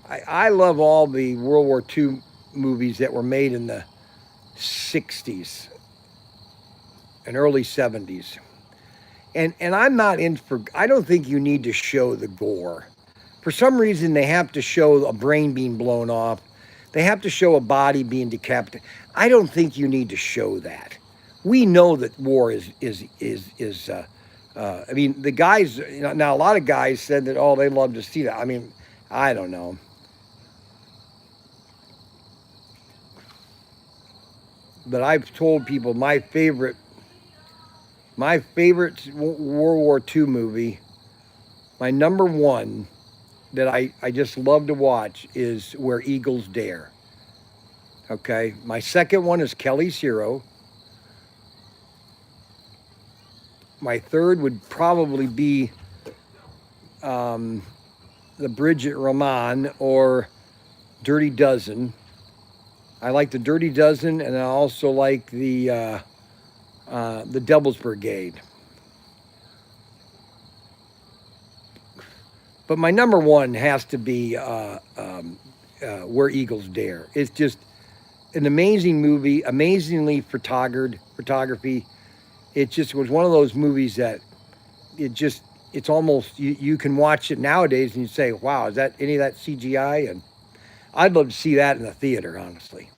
I love all the World War II movies that were made in the 60s and early 70s. And I'm not in for, I don't think you need to show the gore. For some reason, they have to show a brain being blown off. They have to show a body being decapitated. I don't think you need to show that. We know that war is I mean, the guys, now a lot of guys said that, oh, they love to see that. I mean, I don't know. But I've told people my favorite World War II movie, my number one that I just love to watch is Where Eagles Dare. Okay. My second one is Kelly's Hero. My third would probably be The Bridge at Rahman or Dirty Dozen. I like the Dirty Dozen, and I also like the Devil's Brigade. But my number one has to be Where Eagles Dare. It's just an amazing movie, amazingly photography. It just was one of those movies that it's almost, you can watch it nowadays and you say, wow, is that any of that CGI? And I'd love to see that in the theater, honestly.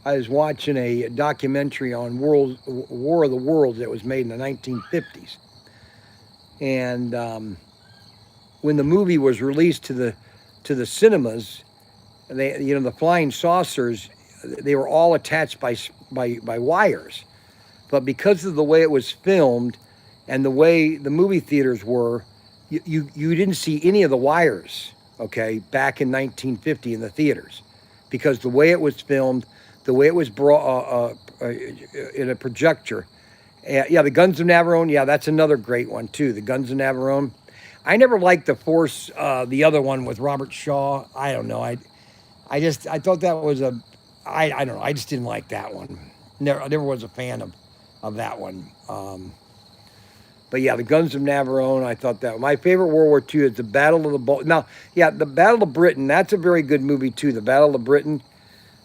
I was watching a documentary on War of the Worlds that was made in the 1950s. And when the movie was released to the cinemas, the flying saucers, they were all attached by wires. But because of the way it was filmed and the way the movie theaters were, you didn't see any of the wires, okay, back in 1950 in the theaters, because the way it was filmed, the way it was brought in a projector. Yeah, the Guns of Navarone. Yeah, that's another great one too. The Guns of Navarone. I never liked the Force, the other one with Robert Shaw. I don't know. I thought that was I don't know. I just didn't like that one. Never was a fan of that one. But yeah, the Guns of Navarone. I thought that my favorite World War II is the Battle of the Now, yeah, the Battle of Britain. That's a very good movie too. The Battle of Britain.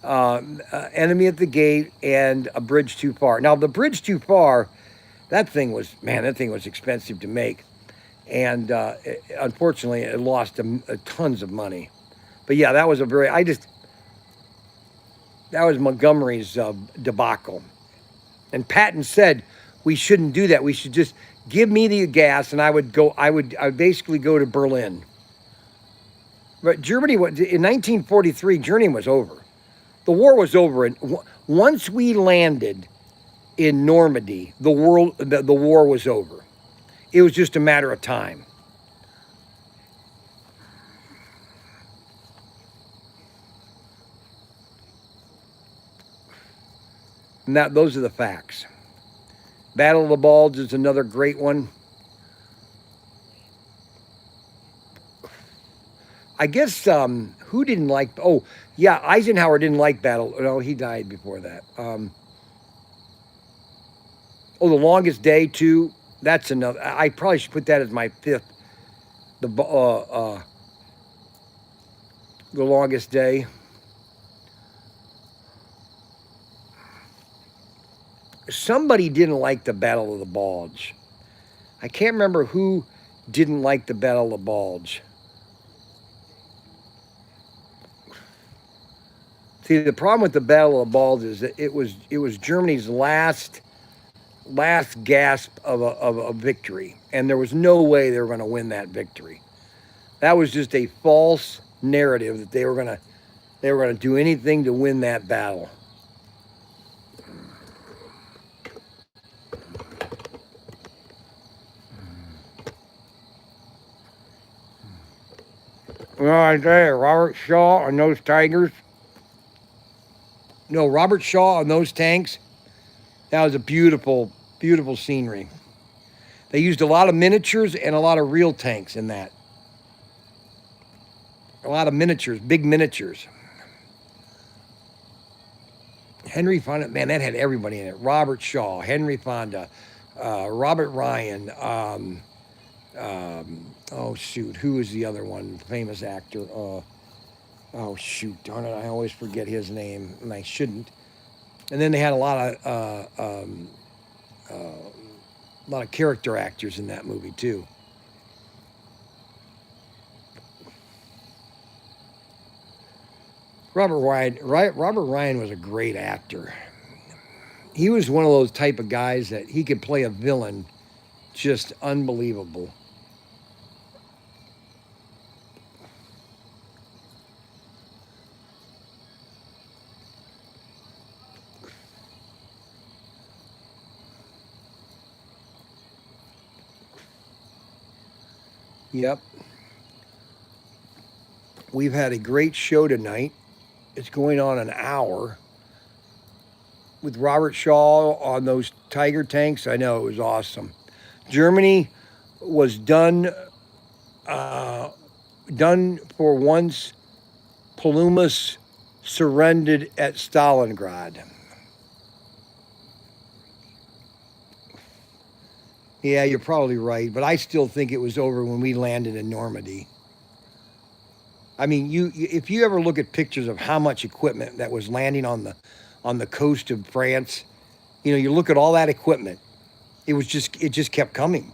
Enemy at the Gate, and A Bridge Too Far. Now, The Bridge Too Far, that thing was expensive to make. And unfortunately, it lost tons of money. But yeah, that was that was Montgomery's debacle. And Patton said, we shouldn't do that. We should just give me the gas, and I would basically go to Berlin. But Germany, in 1943, Germany was over. The war was over, and once we landed in Normandy, the war was over. It was just a matter of time. And those are the facts. Battle of the Bulge is another great one. I guess who didn't like? Oh, yeah, Eisenhower didn't like Battle. No, he died before that. The Longest Day too. That's another. I probably should put that as my fifth. The Longest Day. Somebody didn't like the Battle of the Bulge. I can't remember who didn't like the Battle of the Bulge. See, the problem with the Battle of the Bulge is that it was Germany's last gasp of a victory, and there was no way they were going to win that victory. That was just a false narrative that they were going to do anything to win that battle. Well, I say, Robert Shaw on those Tigers. No, Robert Shaw on those tanks. That was a beautiful, beautiful scenery. They used a lot of miniatures and a lot of real tanks in that. A lot of miniatures, big miniatures. Henry Fonda, man, that had everybody in it. Robert Shaw, Henry Fonda, Robert Ryan. Oh, shoot, who is the other one? Famous actor. Oh, shoot, darn it, I always forget his name, and I shouldn't. And then they had a lot of character actors in that movie too. Robert Ryan was a great actor. He was one of those type of guys that he could play a villain just unbelievable. Yep. We've had a great show tonight. It's going on an hour with Robert Shaw on those Tiger tanks. I know, it was awesome. Germany was done for once. Palumas surrendered at Stalingrad. Yeah, you're probably right, but I still think it was over when we landed in Normandy. I mean, if you ever look at pictures of how much equipment that was landing on the coast of France, you look at all that equipment. It just kept coming.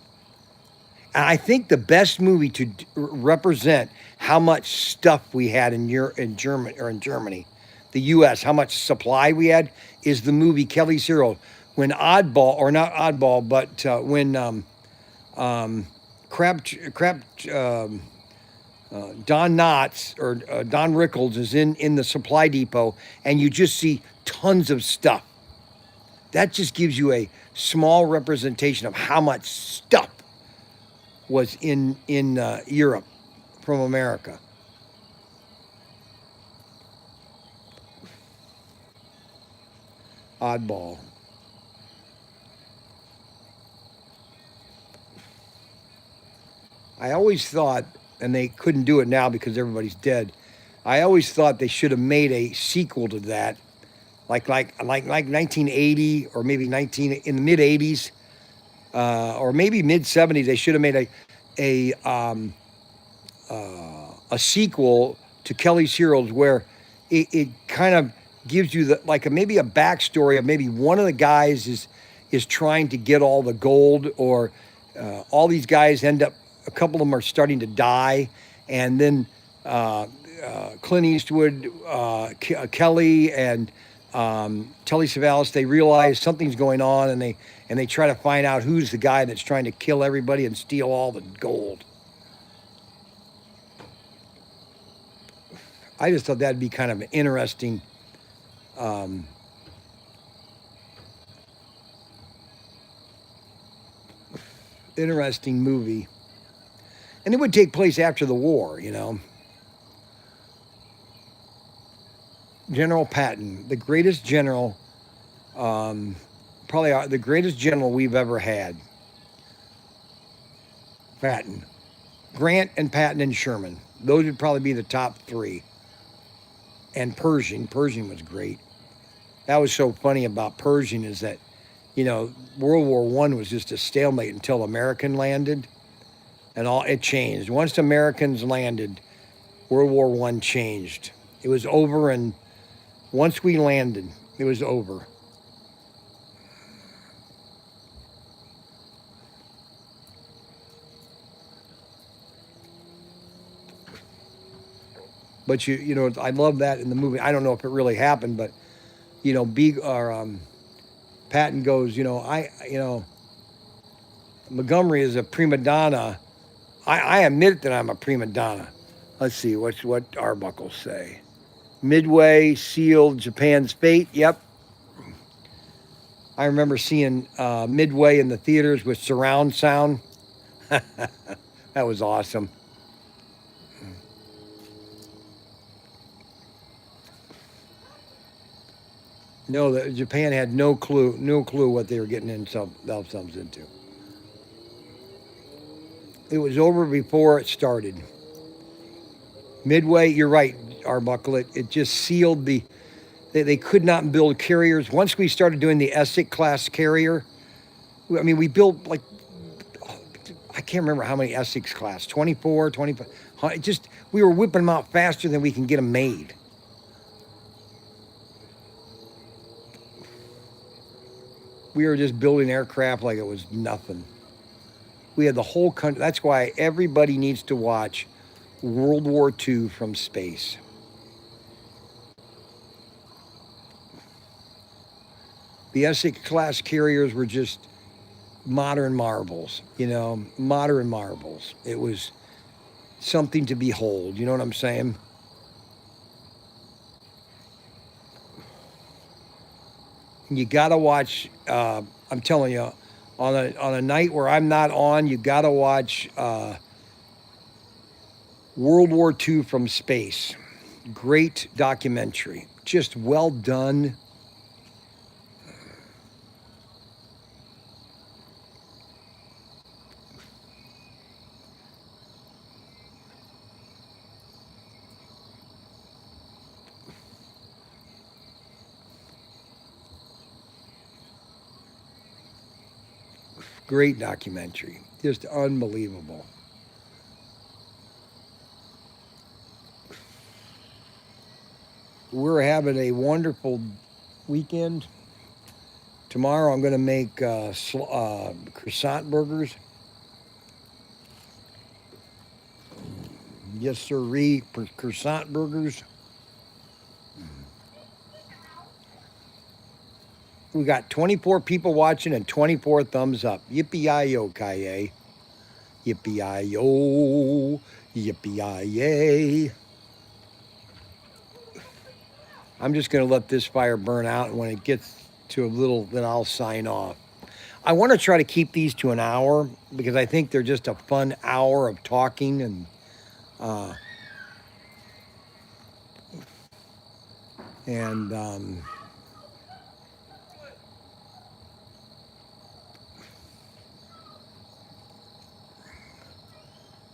And I think the best movie to represent how much stuff we had in Germany, the U.S., how much supply we had, is the movie Kelly's Hero. When Oddball, or not Oddball, but when Don Knotts or Don Rickles is in the supply depot, and you just see tons of stuff. That just gives you a small representation of how much stuff was in Europe from America. Oddball. I always thought, and they couldn't do it now because everybody's dead. I always thought they should have made a sequel to that, like 1980 or maybe in the mid 80s, or maybe mid 70s. They should have made a sequel to Kelly's Heroes where it kind of gives you maybe a backstory of maybe one of the guys is trying to get all the gold, or all these guys end up. A couple of them are starting to die, and then Clint Eastwood, Kelly, and Telly Savalas, they realize something's going on, and they try to find out who's the guy that's trying to kill everybody and steal all the gold. I just thought that'd be kind of an interesting movie. And it would take place after the war, General Patton, the greatest general Probably the greatest general we've ever had. Patton, Grant, and Patton and Sherman. Those would probably be the top three. And Pershing. Pershing was great. That was so funny about Pershing is that, World War One was just a stalemate until American landed, and all it changed. Once the Americans landed, World War One changed. It was over, and once we landed, it was over. But I love that in the movie. I don't know if it really happened, but Patton goes, Montgomery is a prima donna. I admit that I'm a prima donna. Let's see, what Arbuckle say? Midway sealed Japan's fate. Yep. I remember seeing Midway in the theaters with surround sound. That was awesome. No, Japan had no clue what they were getting themselves into. It was over before it started. Midway, you're right, Arbuckle. It just sealed they could not build carriers. Once we started doing the Essex class carrier, we built I can't remember how many Essex class, 24, 25. We were whipping them out faster than we can get them made. We were just building aircraft like it was nothing. We had the whole country. That's why everybody needs to watch World War II from space. The Essex class carriers were just modern marvels, modern marvels. It was something to behold. You know what I'm saying? You got to watch, I'm telling you, on a night where I'm not on, you got to watch World War II from space. Great documentary. Just well done. Great documentary. Just unbelievable. We're having a wonderful weekend. Tomorrow I'm going to make croissant burgers. Yes, sirree, croissant burgers. We got 24 people watching and 24 thumbs up. Yippee-yi-yo, Kaye. Yippee-yi-yo. Yippee-yi-yay. I'm just going to let this fire burn out, and when it gets to a little, then I'll sign off. I want to try to keep these to an hour because I think they're just a fun hour of talking and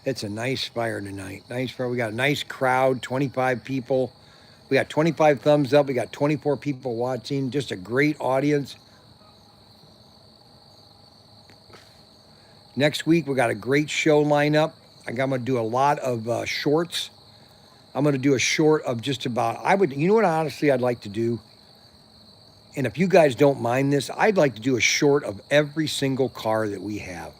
it's a nice fire tonight. Nice fire. We got a nice crowd, 25 people. We got 25 thumbs up. We got 24 people watching. Just a great audience. Next week, we got a great show lineup. I'm going to do a lot of shorts. I'm going to do a short of just about, you know what honestly I'd like to do? And if you guys don't mind this, I'd like to do a short of every single car that we have.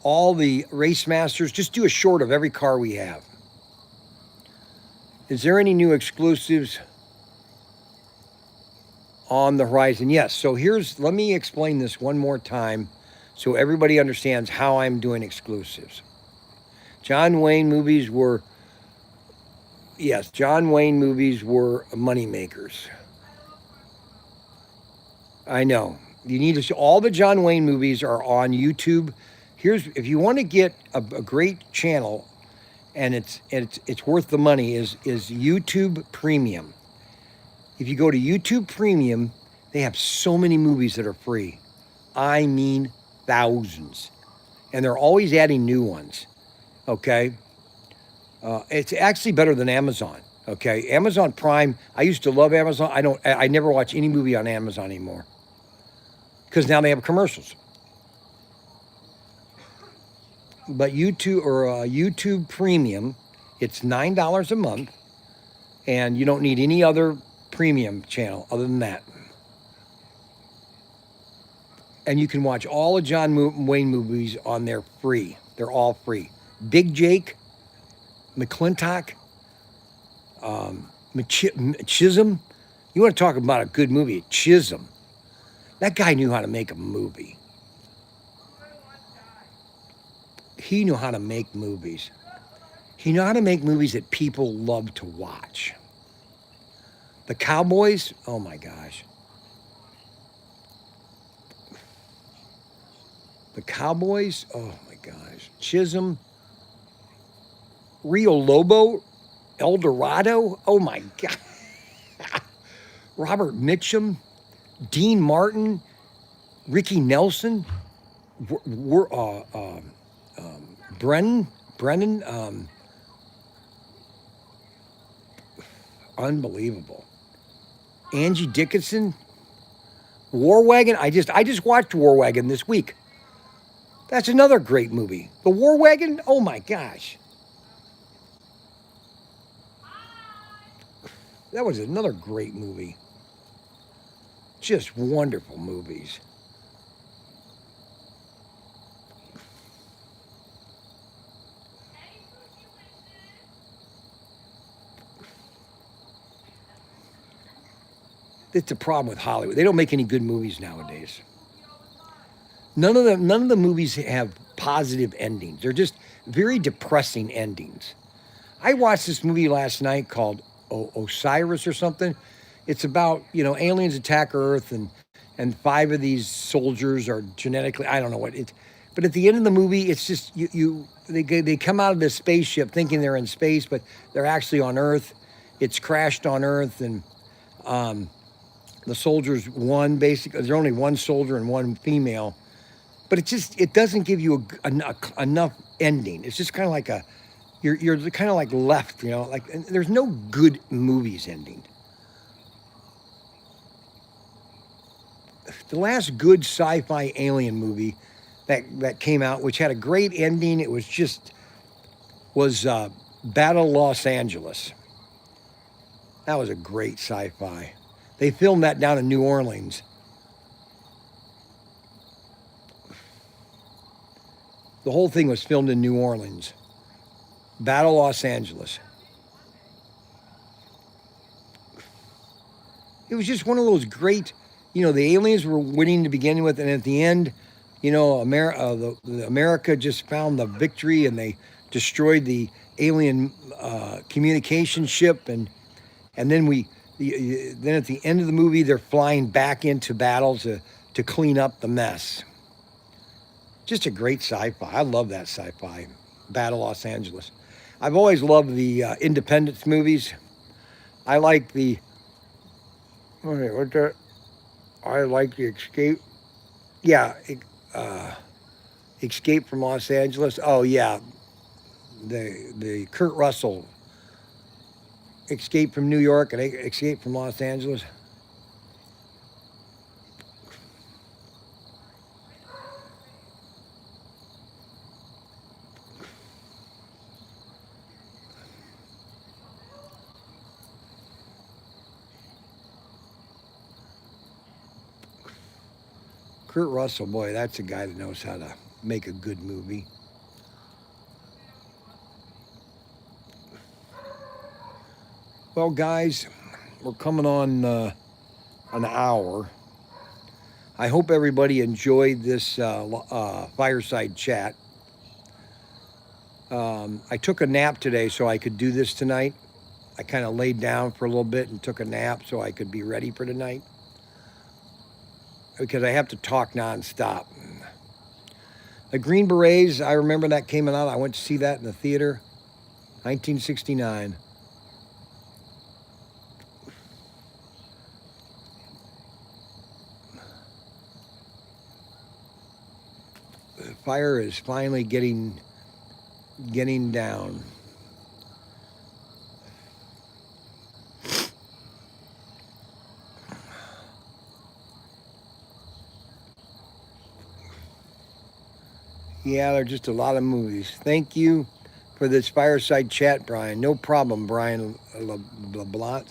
All the race masters, just do a short of every car we have. Is there any new exclusives on the horizon? Yes. So let me explain this one more time so everybody understands how I'm doing exclusives. John Wayne movies were money makers. I know. You need to see all the John Wayne movies are on YouTube. If you want to get a great channel, and it's worth the money, is YouTube Premium. If you go to YouTube Premium, They have so many movies that are free. I mean, thousands. And they're always adding new ones. Okay. It's actually better than Amazon. Okay. Amazon Prime, I used to love Amazon. I never watch any movie on Amazon anymore because now they have commercials. But YouTube Premium, it's $9 a month, and you don't need any other premium channel other than that. And you can watch all of John Wayne movies on there free. They're all free. Big Jake, McClintock, Chisholm. You want to talk about a good movie? Chisholm. That guy knew how to make a movie. He knew how to make movies. He knew how to make movies that people love to watch. The Cowboys, oh my gosh. The Cowboys, oh my gosh. Chisholm, Rio Lobo, El Dorado, oh my God. Robert Mitchum, Dean Martin, Ricky Nelson, Brennan, unbelievable. Angie Dickinson, War Wagon. I just watched War Wagon this week. That's another great movie. The War Wagon. Oh my gosh, that was another great movie. Just wonderful movies. It's the problem with Hollywood. They don't make any good movies nowadays. None of the movies have positive endings. They're just very depressing endings. I watched this movie last night called Osiris or something. It's about, aliens attack Earth and 5 of these soldiers are genetically, I don't know what it's, but at the end of the movie, it's just they come out of this spaceship thinking they're in space, but they're actually on Earth. It's crashed on Earth, and the soldiers won. Basically, there's only one soldier and one female, but it doesn't give you enough ending. It's just kind of like you're kind of like left, like there's no good movies ending. The last good sci-fi alien movie that came out, which had a great ending, was Battle Los Angeles. That was a great sci-fi. They filmed that down in New Orleans. The whole thing was filmed in New Orleans. Battle Los Angeles. It was just one of those great, the aliens were winning to begin with, and at the end, America just found the victory, and they destroyed the alien communication ship, and then then at the end of the movie, they're flying back into battle to clean up the mess. Just a great sci-fi. I love that sci-fi. Battle Los Angeles. I've always loved the independence movies. I like the Escape. Yeah, Escape from Los Angeles. Oh yeah, the Kurt Russell. Escape from New York and Escape from Los Angeles. Kurt Russell, boy, that's a guy that knows how to make a good movie. Well, guys, we're coming on an hour. I hope everybody enjoyed this fireside chat. I took a nap today so I could do this tonight. I kind of laid down for a little bit and took a nap so I could be ready for tonight, because I have to talk nonstop. The Green Berets, I remember that came out. I went to see that in the theater, 1969. fire is finally getting down. Yeah, there are just a lot of movies. Thank you for this fireside chat, Bryan. No problem, Bryan LeBlanc.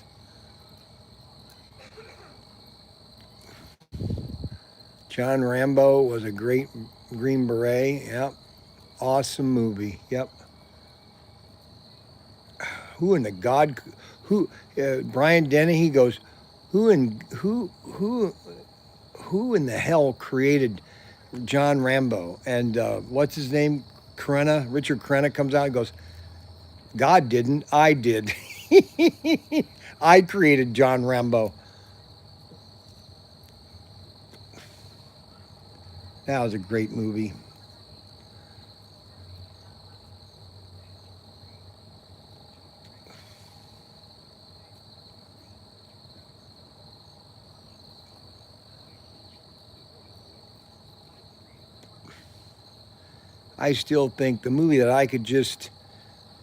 John Rambo was a great Green Beret. Yep. Awesome movie. Yep. Who in the God? Who? Brian Dennehy goes. Who in the hell created John Rambo? And what's his name? Crenna. Richard Crenna comes out and goes, God didn't. I did. I created John Rambo. That was a great movie. I still think the movie that I could just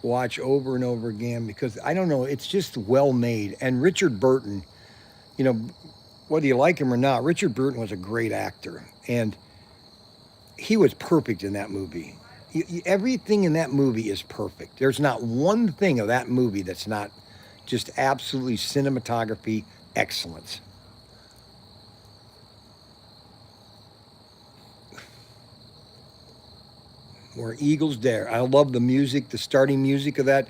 watch over and over again because I don't know, it's just well made. And Richard Burton, you know, whether you like him or not, Richard Burton was a great actor. And he was perfect in that movie. Everything in that movie is perfect. There's not one thing of that movie that's not just absolutely cinematography excellence. Where Eagles Dare. I love the music, the starting music of that.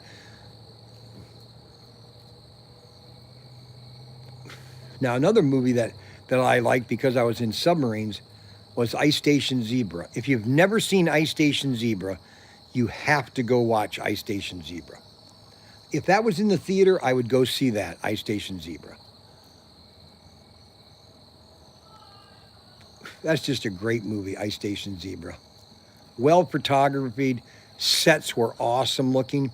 Now, another movie that I liked because I was in submarines was Ice Station Zebra. If you've never seen Ice Station Zebra, you have to go watch Ice Station Zebra. If that was in the theater, I would go see that, Ice Station Zebra. That's just a great movie, Ice Station Zebra. Well photographed, sets were awesome looking.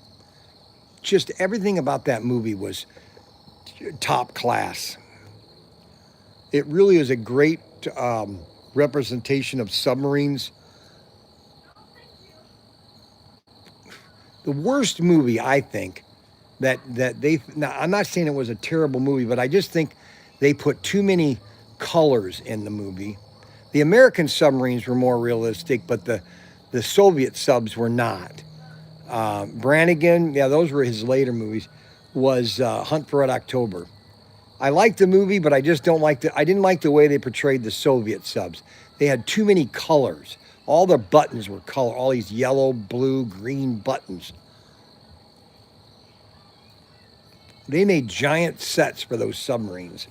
Just everything about that movie was top class. It really is a great representation of submarines. The worst movie, I think, that they, now I'm not saying it was a terrible movie, but I just think they put too many colors in the movie. The American submarines were more realistic, but the Soviet subs were not. Brannigan, yeah, those were his later movies, was Hunt for Red October. I liked the movie, but I just don't like I didn't like the way they portrayed the Soviet subs. They had too many colors. All the buttons were color, all these yellow, blue, green buttons. They made giant sets for those submarines.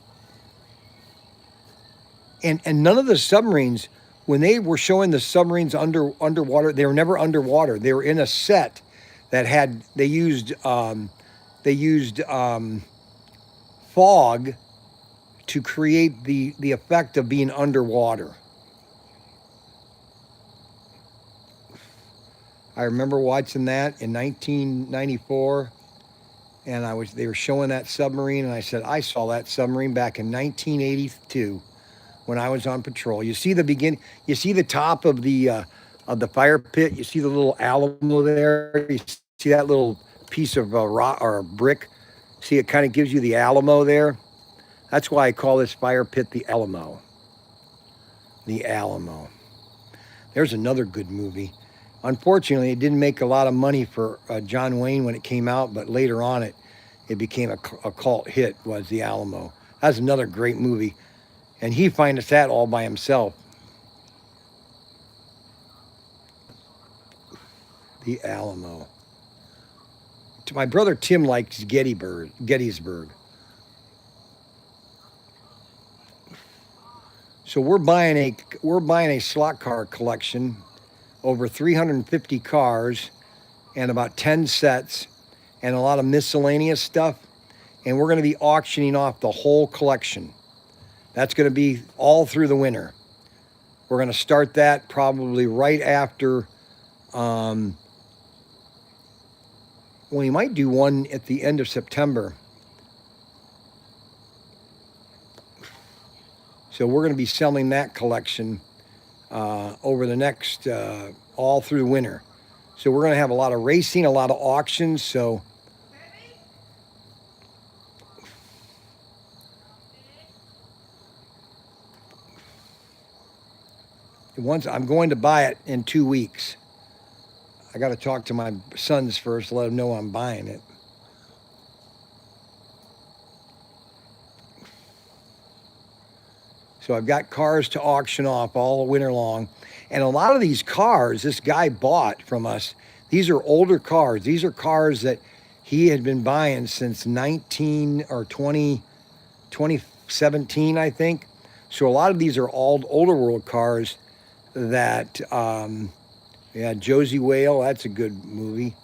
And none of the submarines, when they were showing the submarines underwater, they were never underwater. They were in a set that had, they used fog to create the effect of being underwater. I remember watching that in 1994, and they were showing that submarine, and I said, I saw that submarine back in 1982 when I was on patrol. You see the beginning, you see the top of the fire pit, you see the little Alamo there, you see that little piece of rock or brick. See, it kind of gives you the Alamo there. That's why I call this fire pit the Alamo. The Alamo. There's another good movie. Unfortunately, it didn't make a lot of money for John Wayne when it came out, but later on it became a cult hit, was the Alamo. That's another great movie. And he financed that all by himself. The Alamo. My brother Tim likes Gettysburg. So we're buying a slot car collection, over 350 cars, and about 10 sets, and a lot of miscellaneous stuff. And we're going to be auctioning off the whole collection. That's going to be all through the winter. We're going to start that probably right after. We might do one at the end of September. So we're going to be selling that collection over the next, all through the winter. So we're going to have a lot of racing, a lot of auctions. So once I'm going to buy it in 2 weeks. I got to talk to my sons first, let them know I'm buying it. So I've got cars to auction off all winter long. And a lot of these cars this guy bought from us, these are older cars. These are cars that he had been buying since 2017, I think. So a lot of these are older world cars that, yeah, Josie Whale, that's a good movie.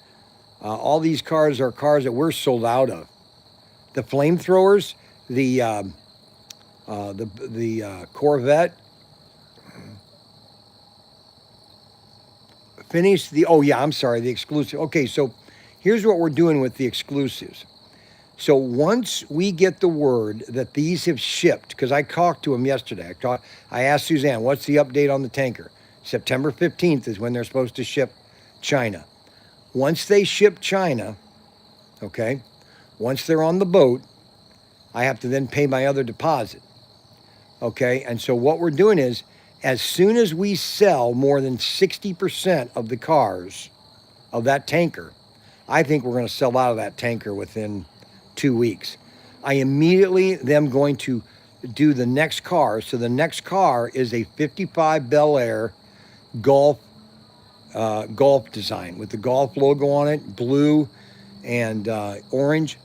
All these cars are cars that we're sold out of. The flamethrowers, the Corvette, finished the, oh yeah, I'm sorry, the exclusive. Okay, so here's what we're doing with the exclusives. So once we get the word that these have shipped, because I talked to him yesterday, I asked Suzanne, what's the update on the tanker? September 15th is when they're supposed to ship China. Once they ship China, okay, once they're on the boat, I have to then pay my other deposit. Okay, and so what we're doing is, as soon as we sell more than 60% of the cars of that tanker, I think we're going to sell out of that tanker within 2 weeks. I immediately am going to do the next car. So the next car is a 55 Bel Air Golf design with the Golf logo on it, blue and orange.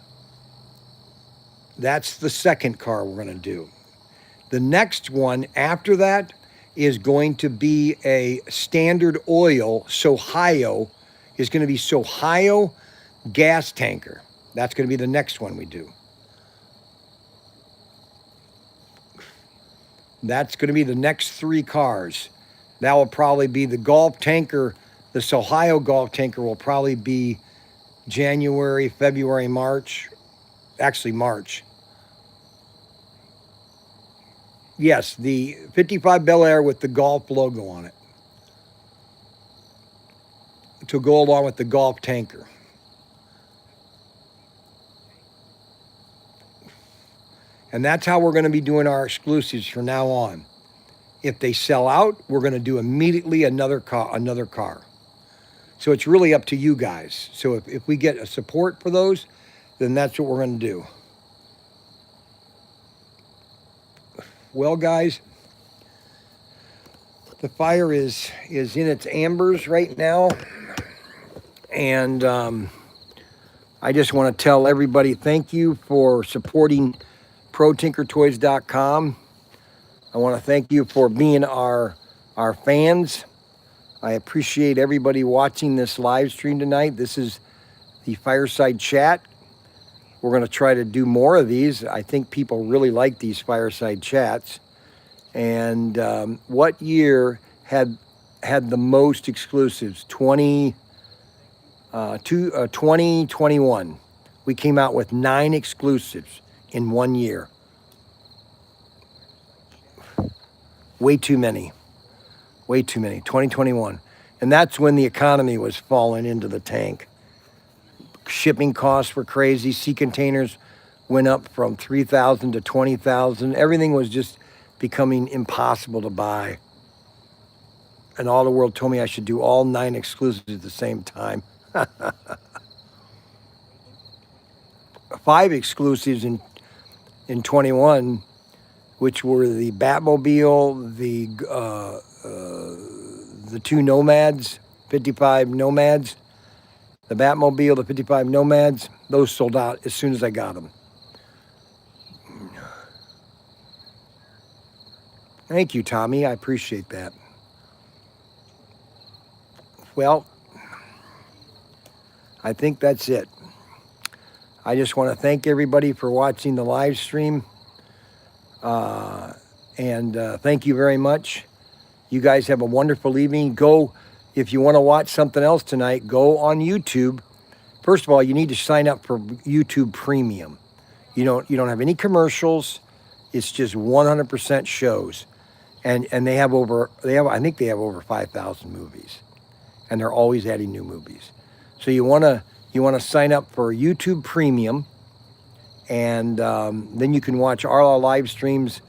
That's the second car we're going to do. The next one after that is going to be a Standard Oil Sohio. Is going to be Sohio gas tanker. That's going to be the next one we do. That's going to be the next 3 cars. That will probably be the Golf tanker. The Sohio Golf tanker will probably be January, February, March. Actually, March. Yes, the 55 Bel Air with the Golf logo on it. To go along with the Golf tanker. And that's how we're going to be doing our exclusives from now on. If they sell out, we're going to do immediately another car. So it's really up to you guys. So if we get a support for those, then that's what we're going to do. Well, guys, the fire is in its embers right now. And I just want to tell everybody thank you for supporting ProTinkerToys.com. I want to thank you for being our fans. I appreciate everybody watching this live stream tonight. This is the Fireside Chat. We're going to try to do more of these. I think people really like these Fireside Chats. And what year had the most exclusives? 2021. We came out with 9 exclusives in 1 year. Way too many. 2021. And that's when the economy was falling into the tank. Shipping costs were crazy. Sea containers went up from 3,000 to 20,000. Everything was just becoming impossible to buy. And all the world told me I should do all 9 exclusives at the same time. 5 exclusives in 21, which were the Batmobile, the 2 Nomads, 55 Nomads, the Batmobile, the 55 Nomads. Those sold out as soon as I got them. Thank you, Tommy. I appreciate that. Well, I think that's it. I just want to thank everybody for watching the live stream. Thank you very much. You guys have a wonderful evening. Go, if you want to watch something else tonight, go on YouTube. First of all, you need to sign up for YouTube Premium. You don't have any commercials. It's just 100% shows. and I think they have over 5,000 movies, and they're always adding new movies. So you wanna sign up for YouTube Premium, and then you can watch all our live streams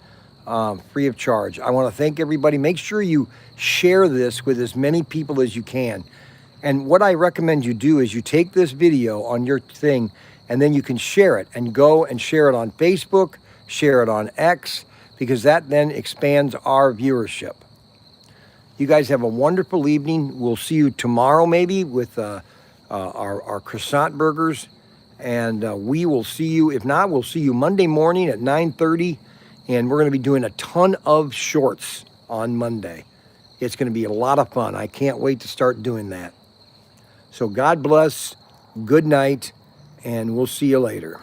free of charge. I want to thank everybody. Make sure you share this with as many people as you can. And what I recommend you do is you take this video on your thing, and then you can share it and go and share it on Facebook, share it on X, because that then expands our viewership. You guys have a wonderful evening. We'll see you tomorrow maybe with our croissant burgers. And we will see you. If not, we'll see you Monday morning at 9:30. And we're going to be doing a ton of shorts on Monday. It's going to be a lot of fun. I can't wait to start doing that. So God bless. Good night. And we'll see you later.